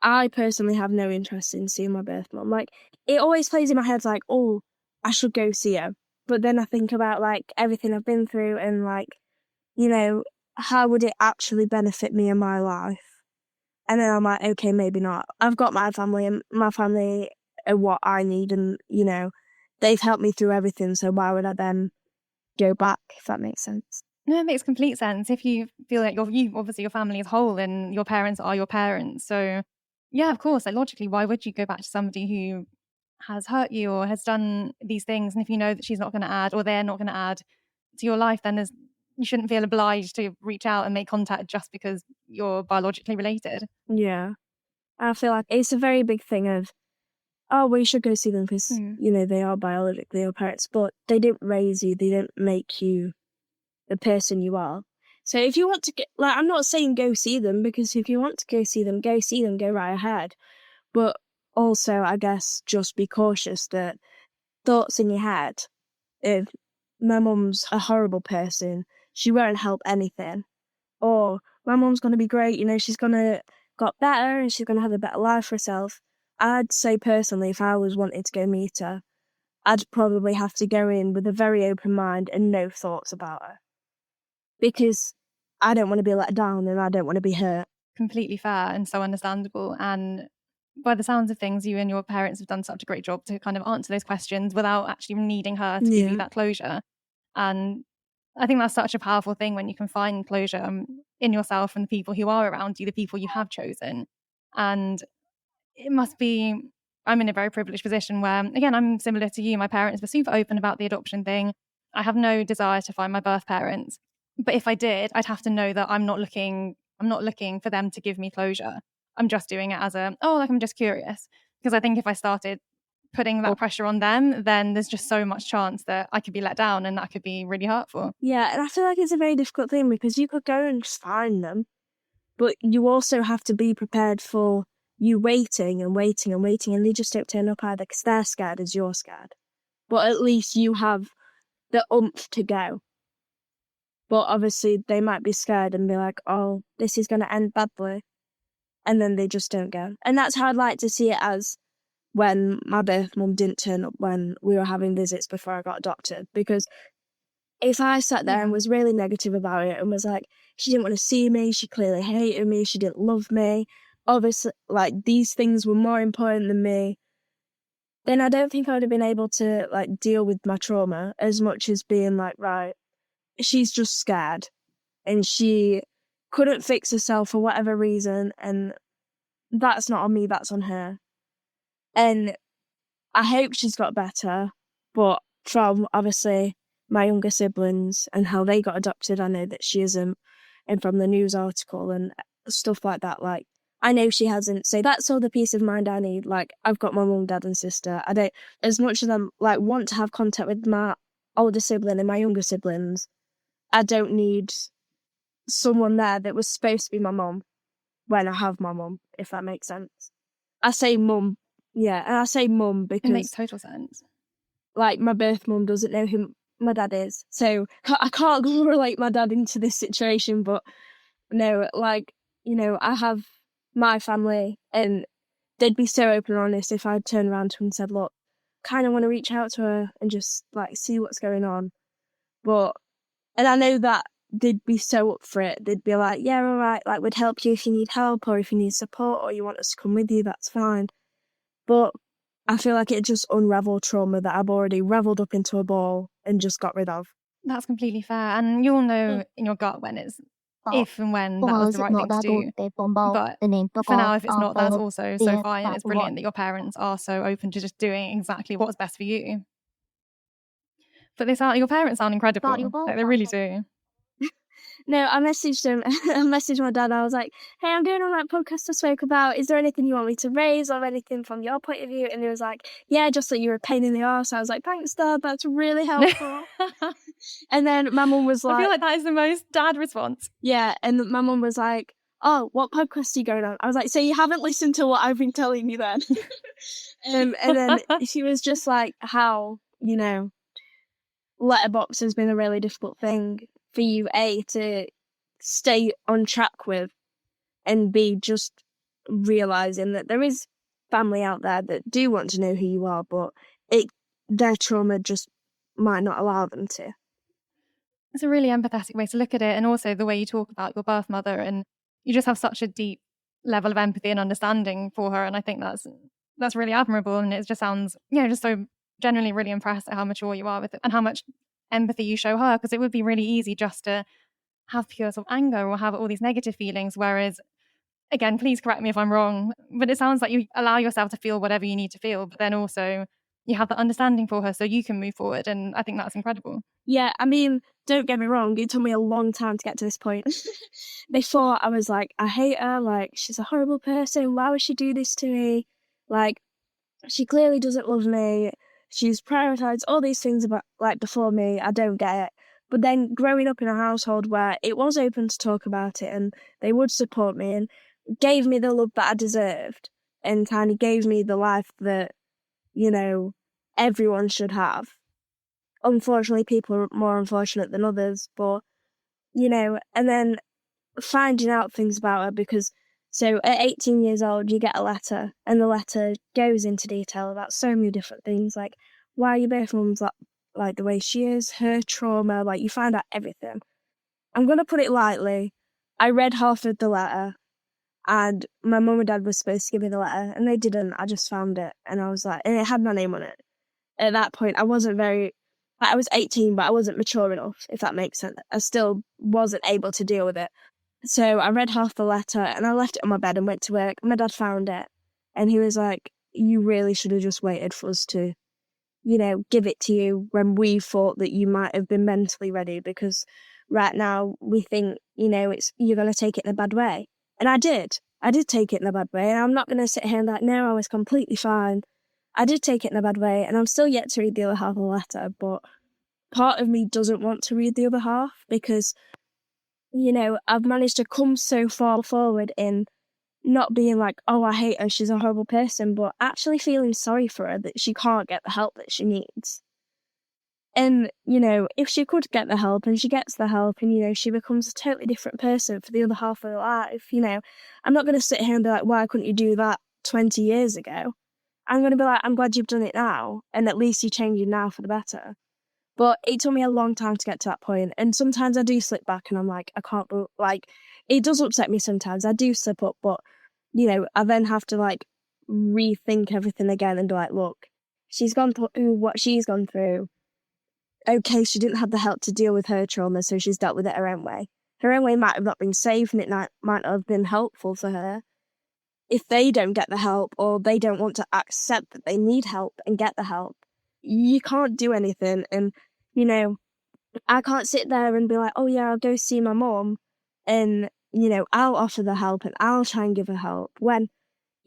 I personally have no interest in seeing my birth mum. Like, it always plays in my head like, oh, I should go see her. But then I think about, like, everything I've been through and, like, how would it actually benefit me in my life? And then I'm like, okay, maybe not. I've got my family, and my family are what I need, and, you know, they've helped me through everything, so why would I then go back, if that makes sense? No, it makes complete sense. If you feel like you obviously your family is whole and your parents are your parents. So yeah, of course, like logically, why would you go back to somebody who has hurt you or has done these things? And if you know that she's not going to add or they're not going to add to your life, then you shouldn't feel obliged to reach out and make contact just because you're biologically related. Yeah. I feel like it's a very big thing of, oh, well, you should go see them because, you know, they are biologically your parents, but they didn't raise you, they didn't make you the person you are. So if you want to get, like, I'm not saying go see them, because if you want to go see them, go right ahead. But also, I guess, just be cautious that thoughts in your head, if my mum's a horrible person, she won't help anything. Or my mum's going to be great, you know, she's going to got better and she's going to have a better life for herself. I'd say personally, if I was wanting to go meet her, I'd probably have to go in with a very open mind and no thoughts about her. Because I don't want to be let down and I don't want to be hurt. Completely fair and so understandable. And by the sounds of things, you and your parents have done such a great job to kind of answer those questions without actually needing her to give you that closure. And I think that's such a powerful thing when you can find closure in yourself and the people who are around you, the people you have chosen. And it must be, I'm in a very privileged position where, again, I'm similar to you. My parents were super open about the adoption thing. I have no desire to find my birth parents. But if I did, I'd have to know that I'm not looking for them to give me closure. I'm just doing it as I'm just curious. Because I think if I started putting that pressure on them, then there's just so much chance that I could be let down and that could be really hurtful. Yeah, and I feel like it's a very difficult thing because you could go and just find them, but you also have to be prepared for you waiting and waiting and waiting, and they just don't turn up either because they're scared as you're scared. But at least you have the oomph to go. But obviously they might be scared and be like, oh, this is going to end badly. And then they just don't go. And that's how I'd like to see it as when my birth mum didn't turn up when we were having visits before I got adopted. Because if I sat there and was really negative about it and was like, she didn't want to see me, she clearly hated me, she didn't love me, obviously, like, these things were more important than me, then I don't think I would have been able to, like, deal with my trauma as much as being like, right, she's just scared and she couldn't fix herself for whatever reason, and that's not on me, that's on her. And I hope she's got better, but from obviously my younger siblings and how they got adopted, I know that she isn't. And from the news article and stuff like that, like, I know she hasn't. So that's all the peace of mind I need. Like, I've got my mum, dad and sister. I don't, as much as I'm like want to have contact with my older sibling and my younger siblings, I don't need someone there that was supposed to be my mum when I have my mum, if that makes sense. I say mum, yeah, and I say mum because it makes total sense. Like, my birth mum doesn't know who my dad is, so I can't relate my dad into this situation. But no, like, you know, I have my family, and they'd be so open and honest if I'd turn around to them and said, look, kind of want to reach out to her and just like see what's going on. And I know that they'd be so up for it. They'd be like, yeah, all right, like, we'd help you if you need help or if you need support or you want us to come with you, that's fine. But I feel like it just unraveled trauma that I've already reveled up into a ball and just got rid of. That's completely fair. And you'll know in your gut when it's if and when that was the right thing to do. But for now, if it's not, that's also so fine. And it's brilliant that your parents are so open to just doing exactly what's best for you. But your parents sound incredible. Like, they really do. No, I messaged him. I messaged my dad. I was like, hey, I'm going on that podcast I spoke about. Is there anything you want me to raise or anything from your point of view? And he was like, yeah, just that you're a pain in the arse. I was like, thanks, Dad. That's really helpful. And then my mum was like... I feel like that is the most dad response. Yeah, and my mum was like, oh, what podcast are you going on? I was like, so you haven't listened to what I've been telling you then? And then she was just like, how, you know, letterbox has been a really difficult thing for you, A, to stay on track with, and B, just realising that there is family out there that do want to know who you are, but their trauma just might not allow them to. It's a really empathetic way to look at it, and also the way you talk about your birth mother, and you just have such a deep level of empathy and understanding for her. And I think that's really admirable. And it just sounds, just so genuinely really impressed at how mature you are with it and how much empathy you show her, because it would be really easy just to have pure sort of anger or have all these negative feelings. Whereas, again, please correct me if I'm wrong, but it sounds like you allow yourself to feel whatever you need to feel, but then also you have the understanding for her so you can move forward. And I think that's incredible. Yeah, I mean, don't get me wrong, it took me a long time to get to this point. Before I was like, I hate her, like, she's a horrible person, why would she do this to me? Like, she clearly doesn't love me, she's prioritised all these things about, like, before me, I don't get it. But then growing up in a household where it was open to talk about it and they would support me and gave me the love that I deserved and kind of gave me the life that, everyone should have. Unfortunately, people are more unfortunate than others, but, and then finding out things about her because, so at 18 years old, you get a letter, and the letter goes into detail about so many different things, like why your both mums like the way she is, her trauma, like you find out everything. I'm going to put it lightly. I read half of the letter, and my mum and dad were supposed to give me the letter, and they didn't. I just found it, and I was like, and it had my name on it. At that point, I was 18, but I wasn't mature enough, if that makes sense. I still wasn't able to deal with it. So I read half the letter and I left it on my bed and went to work. My dad found it and he was like, you really should have just waited for us to, give it to you when we thought that you might have been mentally ready, because right now we think, you're going to take it in a bad way. And I did. I did take it in a bad way. And I'm not going to sit here and like, no, I was completely fine. I did take it in a bad way, and I'm still yet to read the other half of the letter, but part of me doesn't want to read the other half because, I've managed to come so far forward in not being like, oh, I hate her, she's a horrible person, but actually feeling sorry for her that she can't get the help that she needs. And, if she could get the help and she gets the help and, she becomes a totally different person for the other half of her life, I'm not going to sit here and be like, why couldn't you do that 20 years ago? I'm going to be like, I'm glad you've done it now, and at least you're changing now for the better. But it took me a long time to get to that point, and sometimes I do slip back and I'm like, I can't, it does upset me sometimes. I do slip up, but, I then have to, rethink everything again and be like, look, she's gone through what she's gone through. Okay, she didn't have the help to deal with her trauma, so she's dealt with it her own way. Her own way might have not been safe, and it might not have been helpful for her. If they don't get the help or they don't want to accept that they need help and get the help, you can't do anything. And, I can't sit there and be like, oh yeah, I'll go see my mum and, I'll offer the help and I'll try and give her help when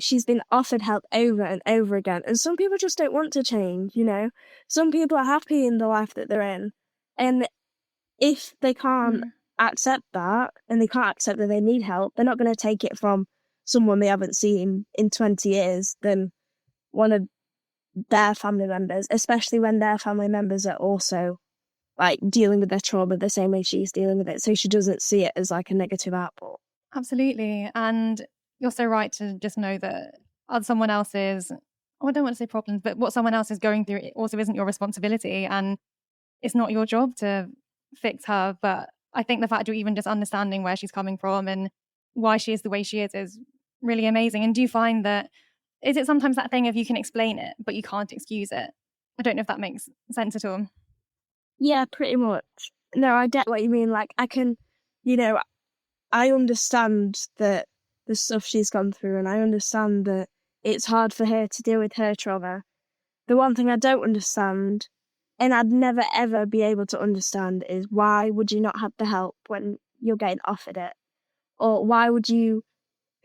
she's been offered help over and over again. And some people just don't want to change, Some people are happy in the life that they're in. And if they can't accept that and they can't accept that they need help, they're not going to take it from someone they haven't seen in 20 years than one of their family members, especially when their family members are also dealing with their trauma the same way she's dealing with it, so she doesn't see it as a negative output. Absolutely. And you're so right to just know that someone else's, I don't want to say problems, but what someone else is going through also isn't your responsibility, and it's not your job to fix her. But I think the fact you're even just understanding where she's coming from and why she is the way she is really amazing. And do you find that, is it sometimes that thing of you can explain it, but you can't excuse it? I don't know if that makes sense at all. Yeah, pretty much. No, I get what you mean. I can, I understand that the stuff she's gone through, and I understand that it's hard for her to deal with her trauma. The one thing I don't understand, and I'd never ever be able to understand, is why would you not have the help when you're getting offered it? Or why would you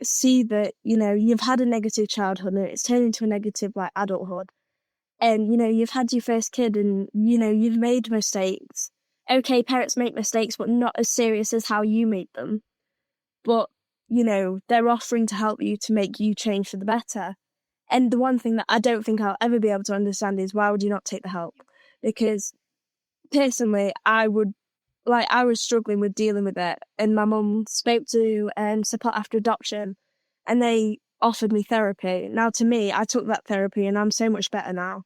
see that, you've had a negative childhood and it's turned into a negative adulthood, and you've had your first kid and you've made mistakes. Okay, parents make mistakes, but not as serious as how you made them. But they're offering to help you to make you change for the better. And the one thing that I don't think I'll ever be able to understand is, why would you not take the help? Because personally, I was struggling with dealing with it, and my mum spoke to support after adoption, and they offered me therapy. Now, to me, I took that therapy and I'm so much better now.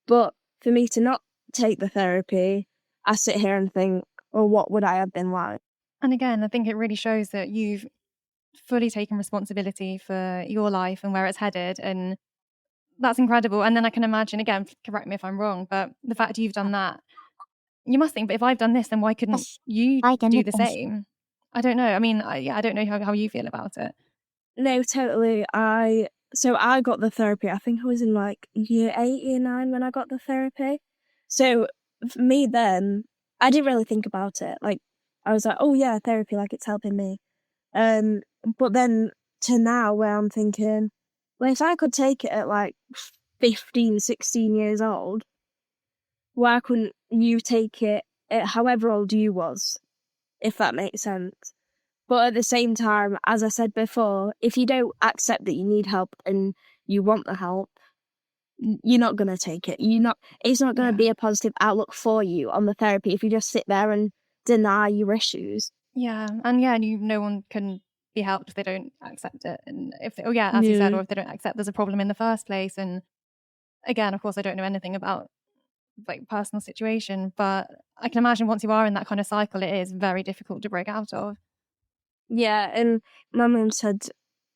But for me to not take the therapy, I sit here and think, well, what would I have been like? And again, I think it really shows that you've fully taken responsibility for your life and where it's headed, and that's incredible. And then I can imagine, again, correct me if I'm wrong, but the fact you've done that, you must think, but if I've done this, then why couldn't you do the same? I don't know. I mean, I don't know how you feel about it. No, totally. So I got the therapy. I think I was in like year 8, year 9 when I got the therapy. So for me then, I didn't really think about it. Like I was like, oh yeah, therapy, like it's helping me. But then to now where I'm thinking, well, if I could take it at like 15, 16 years old, why couldn't you take it at however old you was, if that makes sense? But at the same time, as I said before, if you don't accept that you need help and you want the help, you're not going to take it. It's not going to be a positive outlook for you on the therapy if you just sit there and deny your issues. Yeah. And no one can be helped if they don't accept it. And if, as you said, or if they don't accept there's a problem in the first place. And again, of course, I don't know anything about like personal situation, but I can imagine once you are in that kind of cycle, it is very difficult to break out of. Yeah, and my mum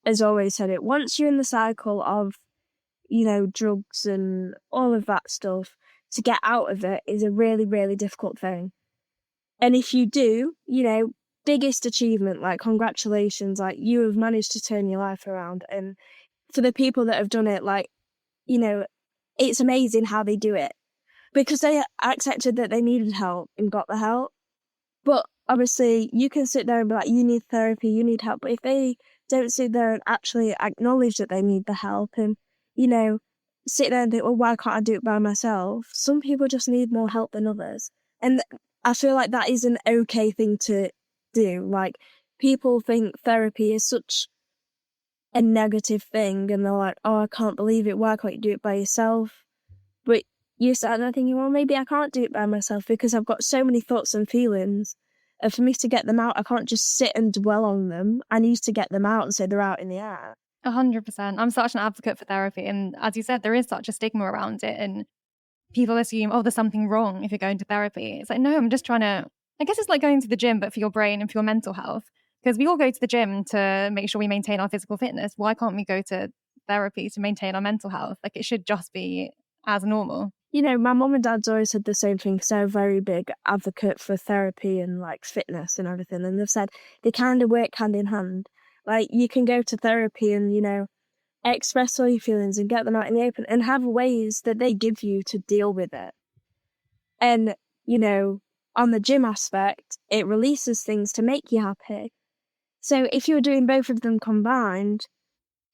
has always said it, once you're in the cycle of, drugs and all of that stuff, to get out of it is a really, really difficult thing. And if you do, biggest achievement, like congratulations, like you have managed to turn your life around. And for the people that have done it, like, it's amazing how they do it because they accepted that they needed help and got the help. But obviously, you can sit there and be like, you need therapy, you need help. But if they don't sit there and actually acknowledge that they need the help and, sit there and think, well, why can't I do it by myself? Some people just need more help than others. And I feel like that is an okay thing to do. Like, people think therapy is such a negative thing and they're like, oh, I can't believe it. Why can't you do it by yourself? But you start there thinking, well, maybe I can't do it by myself because I've got so many thoughts and feelings. And for me to get them out, I can't just sit and dwell on them. I need to get them out and say they're out in the air. 100%. I'm such an advocate for therapy. And as you said, there is such a stigma around it. And people assume, oh, there's something wrong if you're going to therapy. It's like, no, I'm just trying to, I guess it's like going to the gym, but for your brain and for your mental health. Because we all go to the gym to make sure we maintain our physical fitness. Why can't we go to therapy to maintain our mental health? Like, it should just be as normal. My mum and dad's always said the same thing because they're a very big advocate for therapy and like fitness and everything. And they've said they kind of work hand in hand. Like, you can go to therapy and, express all your feelings and get them out in the open and have ways that they give you to deal with it. And, on the gym aspect, it releases things to make you happy. So if you're doing both of them combined,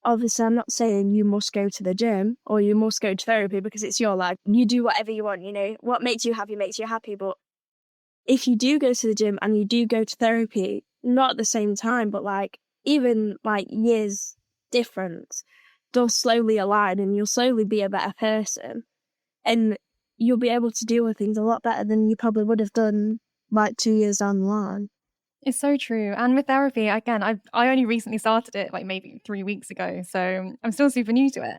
obviously, I'm not saying you must go to the gym or you must go to therapy because it's your life. You do whatever you want, what makes you happy. But if you do go to the gym and you do go to therapy, not at the same time, but like even like years difference, they'll slowly align and you'll slowly be a better person. And you'll be able to deal with things a lot better than you probably would have done like 2 years down the line. It's so true. And with therapy, again, I only recently started it like maybe 3 weeks ago. So I'm still super new to it.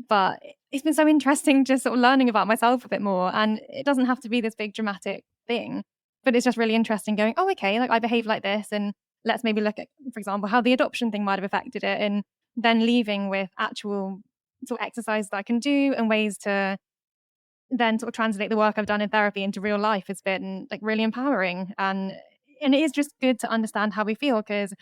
But it's been so interesting just sort of learning about myself a bit more. And it doesn't have to be this big dramatic thing, but it's just really interesting going, oh, okay, like I behave like this. And let's maybe look at, for example, how the adoption thing might have affected it. And then leaving with actual sort of exercise that I can do and ways to then sort of translate the work I've done in therapy into real life has been like really empowering. And it is just good to understand how we feel, because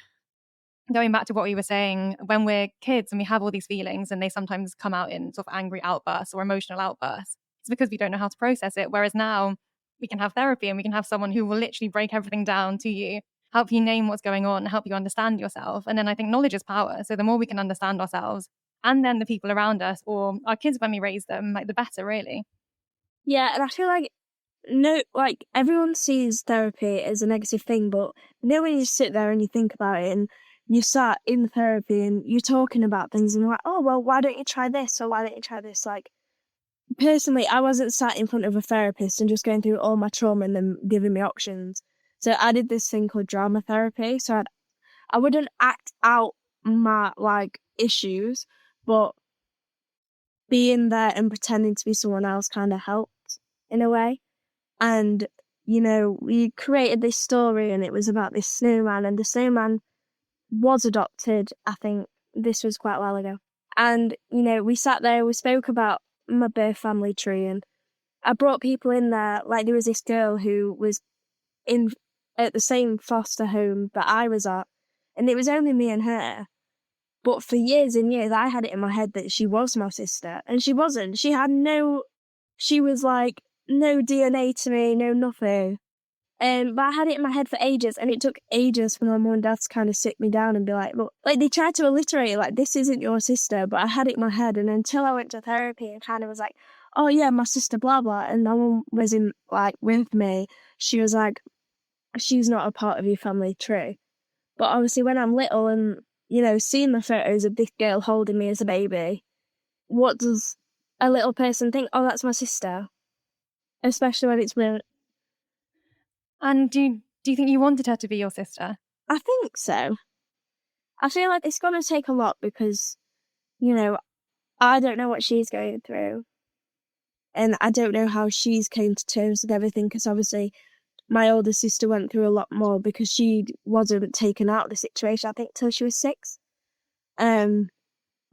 going back to what we were saying, when we're kids and we have all these feelings and they sometimes come out in sort of angry outbursts or emotional outbursts, it's because we don't know how to process it. Whereas now we can have therapy and we can have someone who will literally break everything down to you, help you name what's going on, help you understand yourself. And then I think knowledge is power. So the more we can understand ourselves and then the people around us or our kids when we raise them, like the better, really. Yeah, and I feel like everyone sees therapy as a negative thing, but when you sit there and you think about it and you sat in therapy and you're talking about things and you're like, oh, well, why don't you try this? Or why don't you try this? Like, personally, I wasn't sat in front of a therapist and just going through all my trauma and then giving me options. So I did this thing called drama therapy. So I wouldn't act out my, issues, but being there and pretending to be someone else kind of helped in a way. And, we created this story and it was about this snowman, and the snowman was adopted, I think this was quite a while ago. And, we sat there, we spoke about my birth family tree, and I brought people in there. Like, there was this girl who was at the same foster home that I was at, and it was only me and her. But for years and years, I had it in my head that she was my sister, and she wasn't. She was like, no DNA to me, no nothing. But I had it in my head for ages, and it took ages for my mum and dad to kind of sit me down and be like, look, like they tried to alliterate it, like, this isn't your sister, but I had it in my head. And until I went to therapy and kind of was like, oh yeah, my sister, blah, blah, and my mum was with me, she was like, she's not a part of your family tree. But obviously when I'm little and, seeing the photos of this girl holding me as a baby, what does a little person think? Oh, that's my sister. Especially when it's weird. And do you think you wanted her to be your sister? I think so. I feel like it's going to take a lot because, I don't know what she's going through. And I don't know how she's came to terms with everything, because obviously my older sister went through a lot more because she wasn't taken out of the situation, I think, till she was 6. And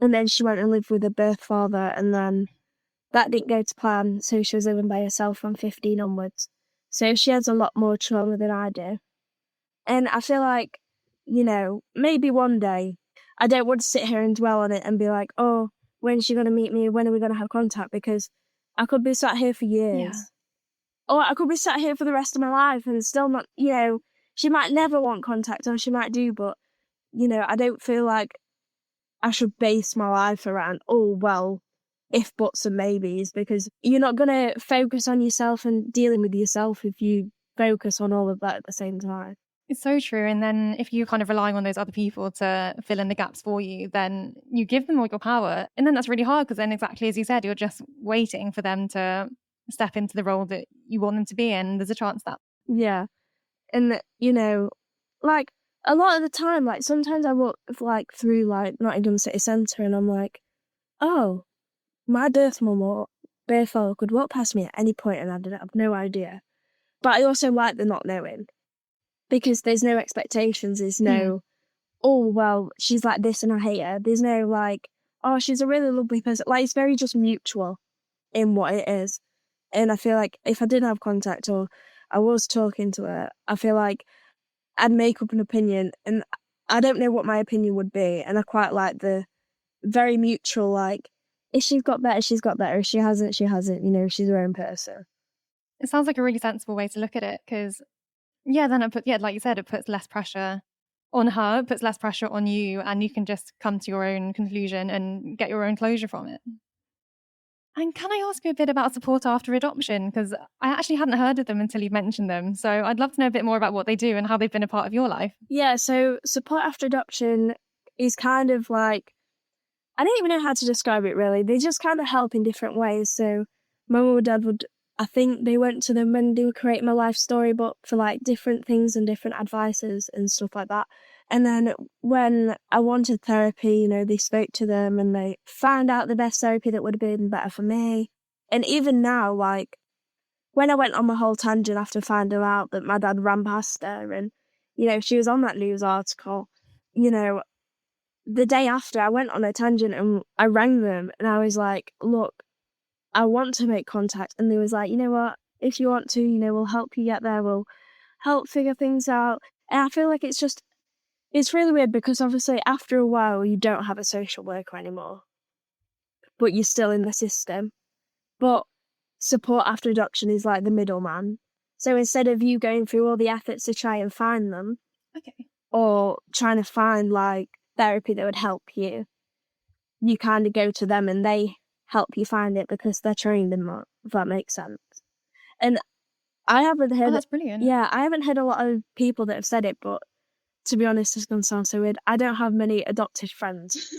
then she went and lived with her birth father, and then that didn't go to plan, so she was living by herself from 15 onwards. So she has a lot more trauma than I do. And I feel like, maybe one day, I don't want to sit here and dwell on it and be like, oh, when's she going to meet me? When are we going to have contact? Because I could be sat here for years. Yeah. Or I could be sat here for the rest of my life and still not, she might never want contact, or she might do, but, I don't feel like I should base my life around, oh, well, if buts and maybes, because you're not going to focus on yourself and dealing with yourself if you focus on all of that at the same time. It's so true. And then if you're kind of relying on those other people to fill in the gaps for you, then you give them all your power. And then that's really hard, because then, exactly as you said, you're just waiting for them to step into the role that you want them to be in. There's a chance that. Yeah. And, like, a lot of the time, like, sometimes I walk, like, through, like, Nottingham City Centre, and I'm like, oh, my birth mum or birth father could walk past me at any point and I have no idea. But I also like the not knowing, because there's no expectations. There's no, oh, well, she's like this and I hate her. There's no, like, oh, she's a really lovely person. Like, it's very just mutual in what it is. And I feel like if I didn't have contact, or I was talking to her, I feel like I'd make up an opinion, and I don't know what my opinion would be. And I quite like the very mutual, like, if she's got better, she's got better. If she hasn't, she hasn't. She's her own person. It sounds like a really sensible way to look at it, because, then like you said, it puts less pressure on her, it puts less pressure on you, and you can just come to your own conclusion and get your own closure from it. And can I ask you a bit about support after adoption? Because I actually hadn't heard of them until you mentioned them. So I'd love to know a bit more about what they do and how they've been a part of your life. Yeah, so support after adoption is kind of like, I don't even know how to describe it really. They just kind of help in different ways. So my mum and dad I think they went to them when they were creating my life storybook for like different things and different advices and stuff like that. And then when I wanted therapy, they spoke to them and they found out the best therapy that would have been better for me. And even now, like, when I went on my whole tangent after finding out that my dad ran past her and, she was on that news article, the day after I went on a tangent and I rang them and I was like, look, I want to make contact. And they was like, you know what, if you want to, we'll help you get there. We'll help figure things out. And I feel like it's really weird, because obviously after a while you don't have a social worker anymore, but you're still in the system. But support after adoption is like the middleman. So instead of you going through all the efforts to try and find them, or trying to find like therapy that would help you, you kind of go to them and they help you find it because they're trained in that, if that makes sense. And I haven't heard... Oh, that's brilliant. Yeah, I haven't heard a lot of people that have said it, but to be honest, it's going to sound so weird. I don't have many adopted friends.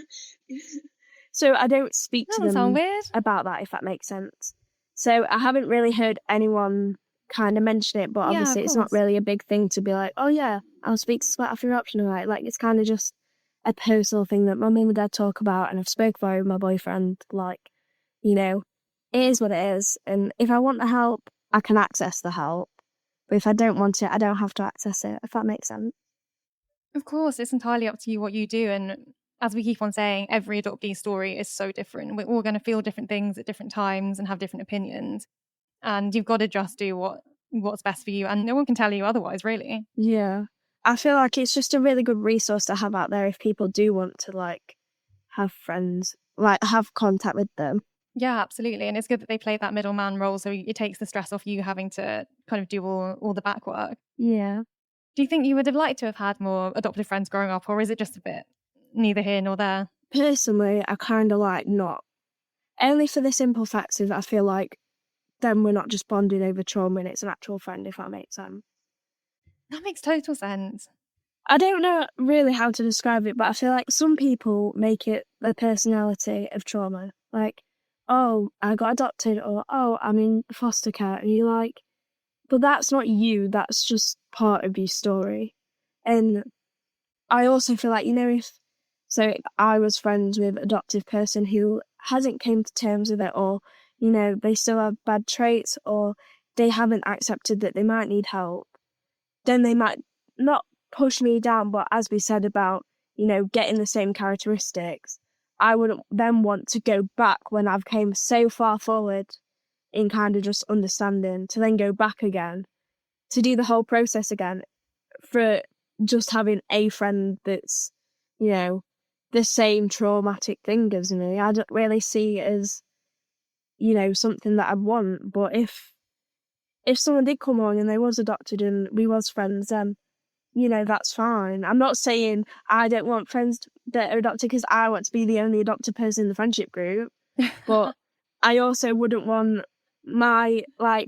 So I don't speak to them about that, if that makes sense. So I haven't really heard anyone kind of mention it, but obviously it's not really a big thing to be like, oh yeah, I'll speak to support after adoption. Like it's kind of just a personal thing that my mum and dad talk about, and I've spoke about with my boyfriend. Like, it is what it is. And if I want the help, I can access the help. But if I don't want it, I don't have to access it, if that makes sense. Of course, it's entirely up to you what you do. And as we keep on saying, every adoptee story is so different. We're all going to feel different things at different times and have different opinions. And you've got to just do what's best for you. And no one can tell you otherwise, really. Yeah. I feel like it's just a really good resource to have out there if people do want to, like, have friends, like, have contact with them. Yeah, absolutely. And it's good that they play that middleman role, so it takes the stress off you having to kind of do all the back work. Yeah. Do you think you would have liked to have had more adoptive friends growing up, or is it just a bit neither here nor there? Personally, I kind of like not. Only for the simple fact of I feel like then we're not just bonding over trauma and it's an actual friend, if that makes sense. That makes total sense. I don't know really how to describe it, but I feel like some people make it the personality of trauma. Like, oh, I got adopted, or oh, I'm in foster care. And you're like, but that's not you, that's just part of your story. And I also feel like, if I was friends with an adoptive person who hasn't came to terms with it, or, they still have bad traits, or they haven't accepted that they might need help, then they might not push me down, but as we said about, getting the same characteristics, I wouldn't then want to go back when I've came so far forward in kind of just understanding, to then go back again, to do the whole process again, for just having a friend that's, the same traumatic thing as me. I don't really see it as, something that I'd want. But if someone did come along and they was adopted and we was friends, then, that's fine. I'm not saying I don't want friends that are adopted because I want to be the only adopted person in the friendship group. But I also wouldn't want my,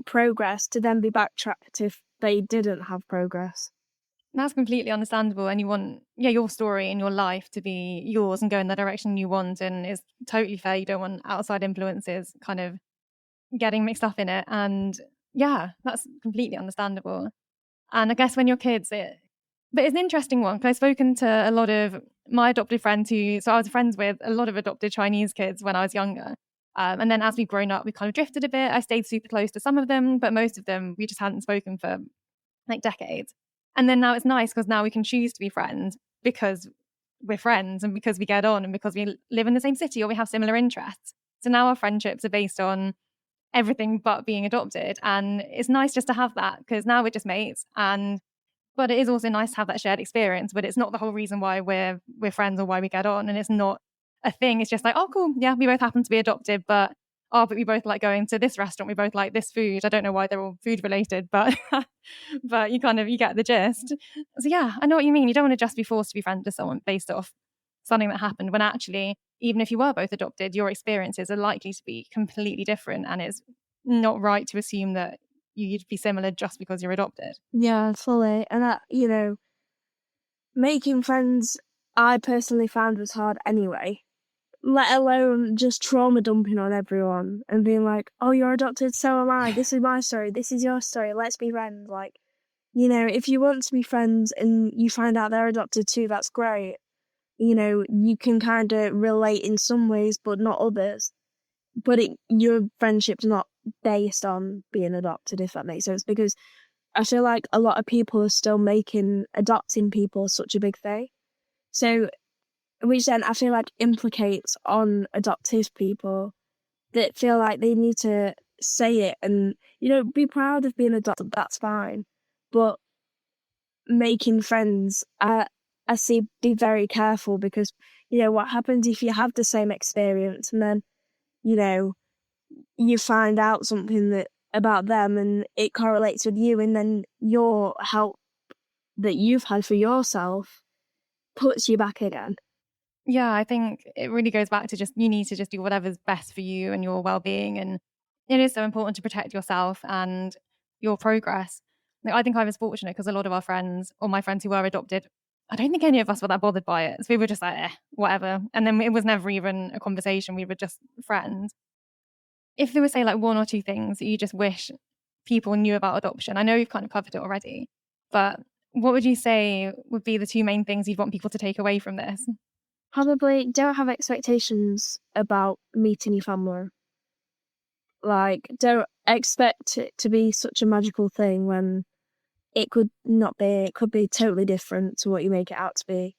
progress to then be backtracked if they didn't have progress. That's completely understandable. And you want, your story and your life to be yours and go in the direction you want. And it's totally fair. You don't want outside influences kind of getting mixed up in it. And yeah, that's completely understandable. And I guess when you're kids, but it's an interesting one because I've spoken to a lot of my adopted friends so I was friends with a lot of adopted Chinese kids when I was younger. And then as we've grown up, we kind of drifted a bit. I stayed super close to some of them, but most of them, we just hadn't spoken for like decades. And then now it's nice because now we can choose to be friends because we're friends and because we get on and because we live in the same city or we have similar interests. So now our friendships are based on everything but being adopted. And it's nice just to have that because now we're just mates. But it is also nice to have that shared experience, but it's not the whole reason why we're friends or why we get on. And it's not a thing. It's just like, oh, cool. Yeah, we both happen to be adopted, but we both like going to this restaurant. We both like this food. I don't know why they're all food related, but but you get the gist. So yeah, I know what you mean. You don't want to just be forced to be friends with someone based off something that happened when actually, even if you were both adopted, your experiences are likely to be completely different. And it's not right to assume that you'd be similar just because you're adopted. Yeah, fully. And that, making friends, I personally found was hard anyway. Let alone just trauma dumping on everyone and being like, oh, you're adopted, so am I. This is my story. This is your story. Let's be friends. Like, if you want to be friends and you find out they're adopted too, that's great. You can kind of relate in some ways, but not others. But your friendship's not based on being adopted, if that makes sense. Because I feel like a lot of people are still making adopting people such a big thing. So, which then I feel like implicates on adoptive people that feel like they need to say it and, be proud of being adopted, that's fine. But making friends, I see, be very careful because, what happens if you have the same experience and then, you find out something that about them and it correlates with you, and then your help that you've had for yourself puts you back again. Yeah, I think it really goes back to just you need to just do whatever's best for you and your well-being. And it is so important to protect yourself and your progress. Like, I think I was fortunate because a lot of our friends or my friends who were adopted, I don't think any of us were that bothered by it. So we were just like, whatever. And then it was never even a conversation. We were just friends. If there was, say, like one or two things that you just wish people knew about adoption, I know you've kind of covered it already, but what would you say would be the two main things you'd want people to take away from this? Probably don't have expectations about meeting your family. Like, don't expect it to be such a magical thing when it could not be. It could be totally different to what you make it out to be.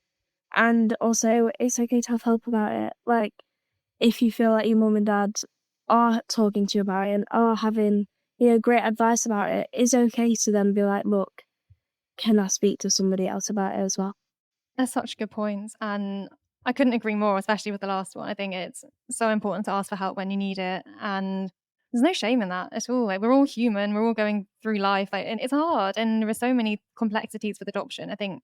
And also, it's okay to have help about it. Like, if you feel like your mum and dad are talking to you about it and are having, great advice about it, it's okay to then be like, look, can I speak to somebody else about it as well? That's such good points. And I couldn't agree more, especially with the last one. I think it's so important to ask for help when you need it. And there's no shame in that at all. Like, we're all human. We're all going through life. And it's hard. And there are so many complexities with adoption. I think,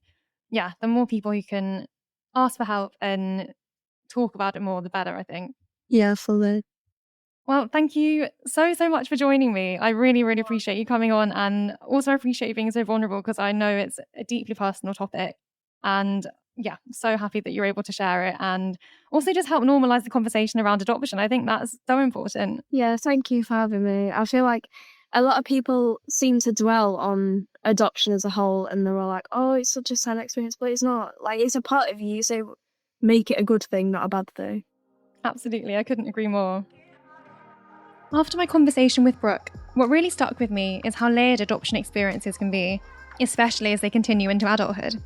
the more people who can ask for help and talk about it more, the better, I think. Yeah, fully. Well, thank you so much for joining me. I really, really appreciate you coming on, and also appreciate you being so vulnerable, because I know it's a deeply personal topic. And so happy that you're able to share it and also just help normalize the conversation around adoption. I think that's so important. Yeah, thank you for having me. I feel like a lot of people seem to dwell on adoption as a whole, and they're all like, oh, it's such a sad experience, but it's not. Like, it's a part of you, so make it a good thing, not a bad thing. Absolutely, I couldn't agree more. After my conversation with Brooke, what really stuck with me is how layered adoption experiences can be, especially as they continue into adulthood.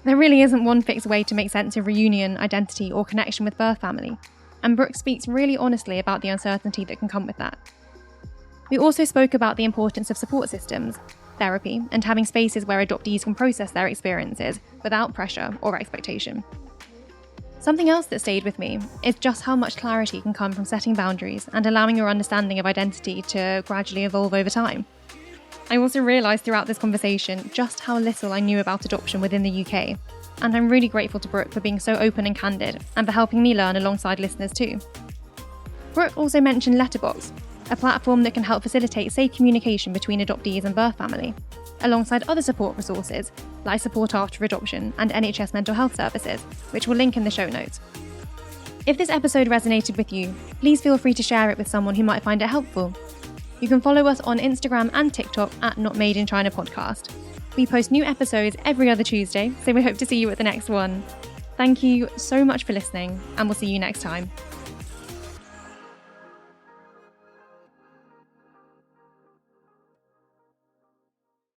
There really isn't one fixed way to make sense of reunion, identity, or connection with birth family, and Brooke speaks really honestly about the uncertainty that can come with that. We also spoke about the importance of support systems, therapy, and having spaces where adoptees can process their experiences without pressure or expectation. Something else that stayed with me is just how much clarity can come from setting boundaries and allowing your understanding of identity to gradually evolve over time. I also realised throughout this conversation just how little I knew about adoption within the UK, and I'm really grateful to Brooke for being so open and candid and for helping me learn alongside listeners too. Brooke also mentioned Letterbox, a platform that can help facilitate safe communication between adoptees and birth family, alongside other support resources like support after adoption and NHS mental health services, which we'll link in the show notes. If this episode resonated with you, please feel free to share it with someone who might find it helpful. You can follow us on Instagram and TikTok at Not Made in China Podcast. We post new episodes every other Tuesday, so we hope to see you at the next one. Thank you so much for listening, and we'll see you next time.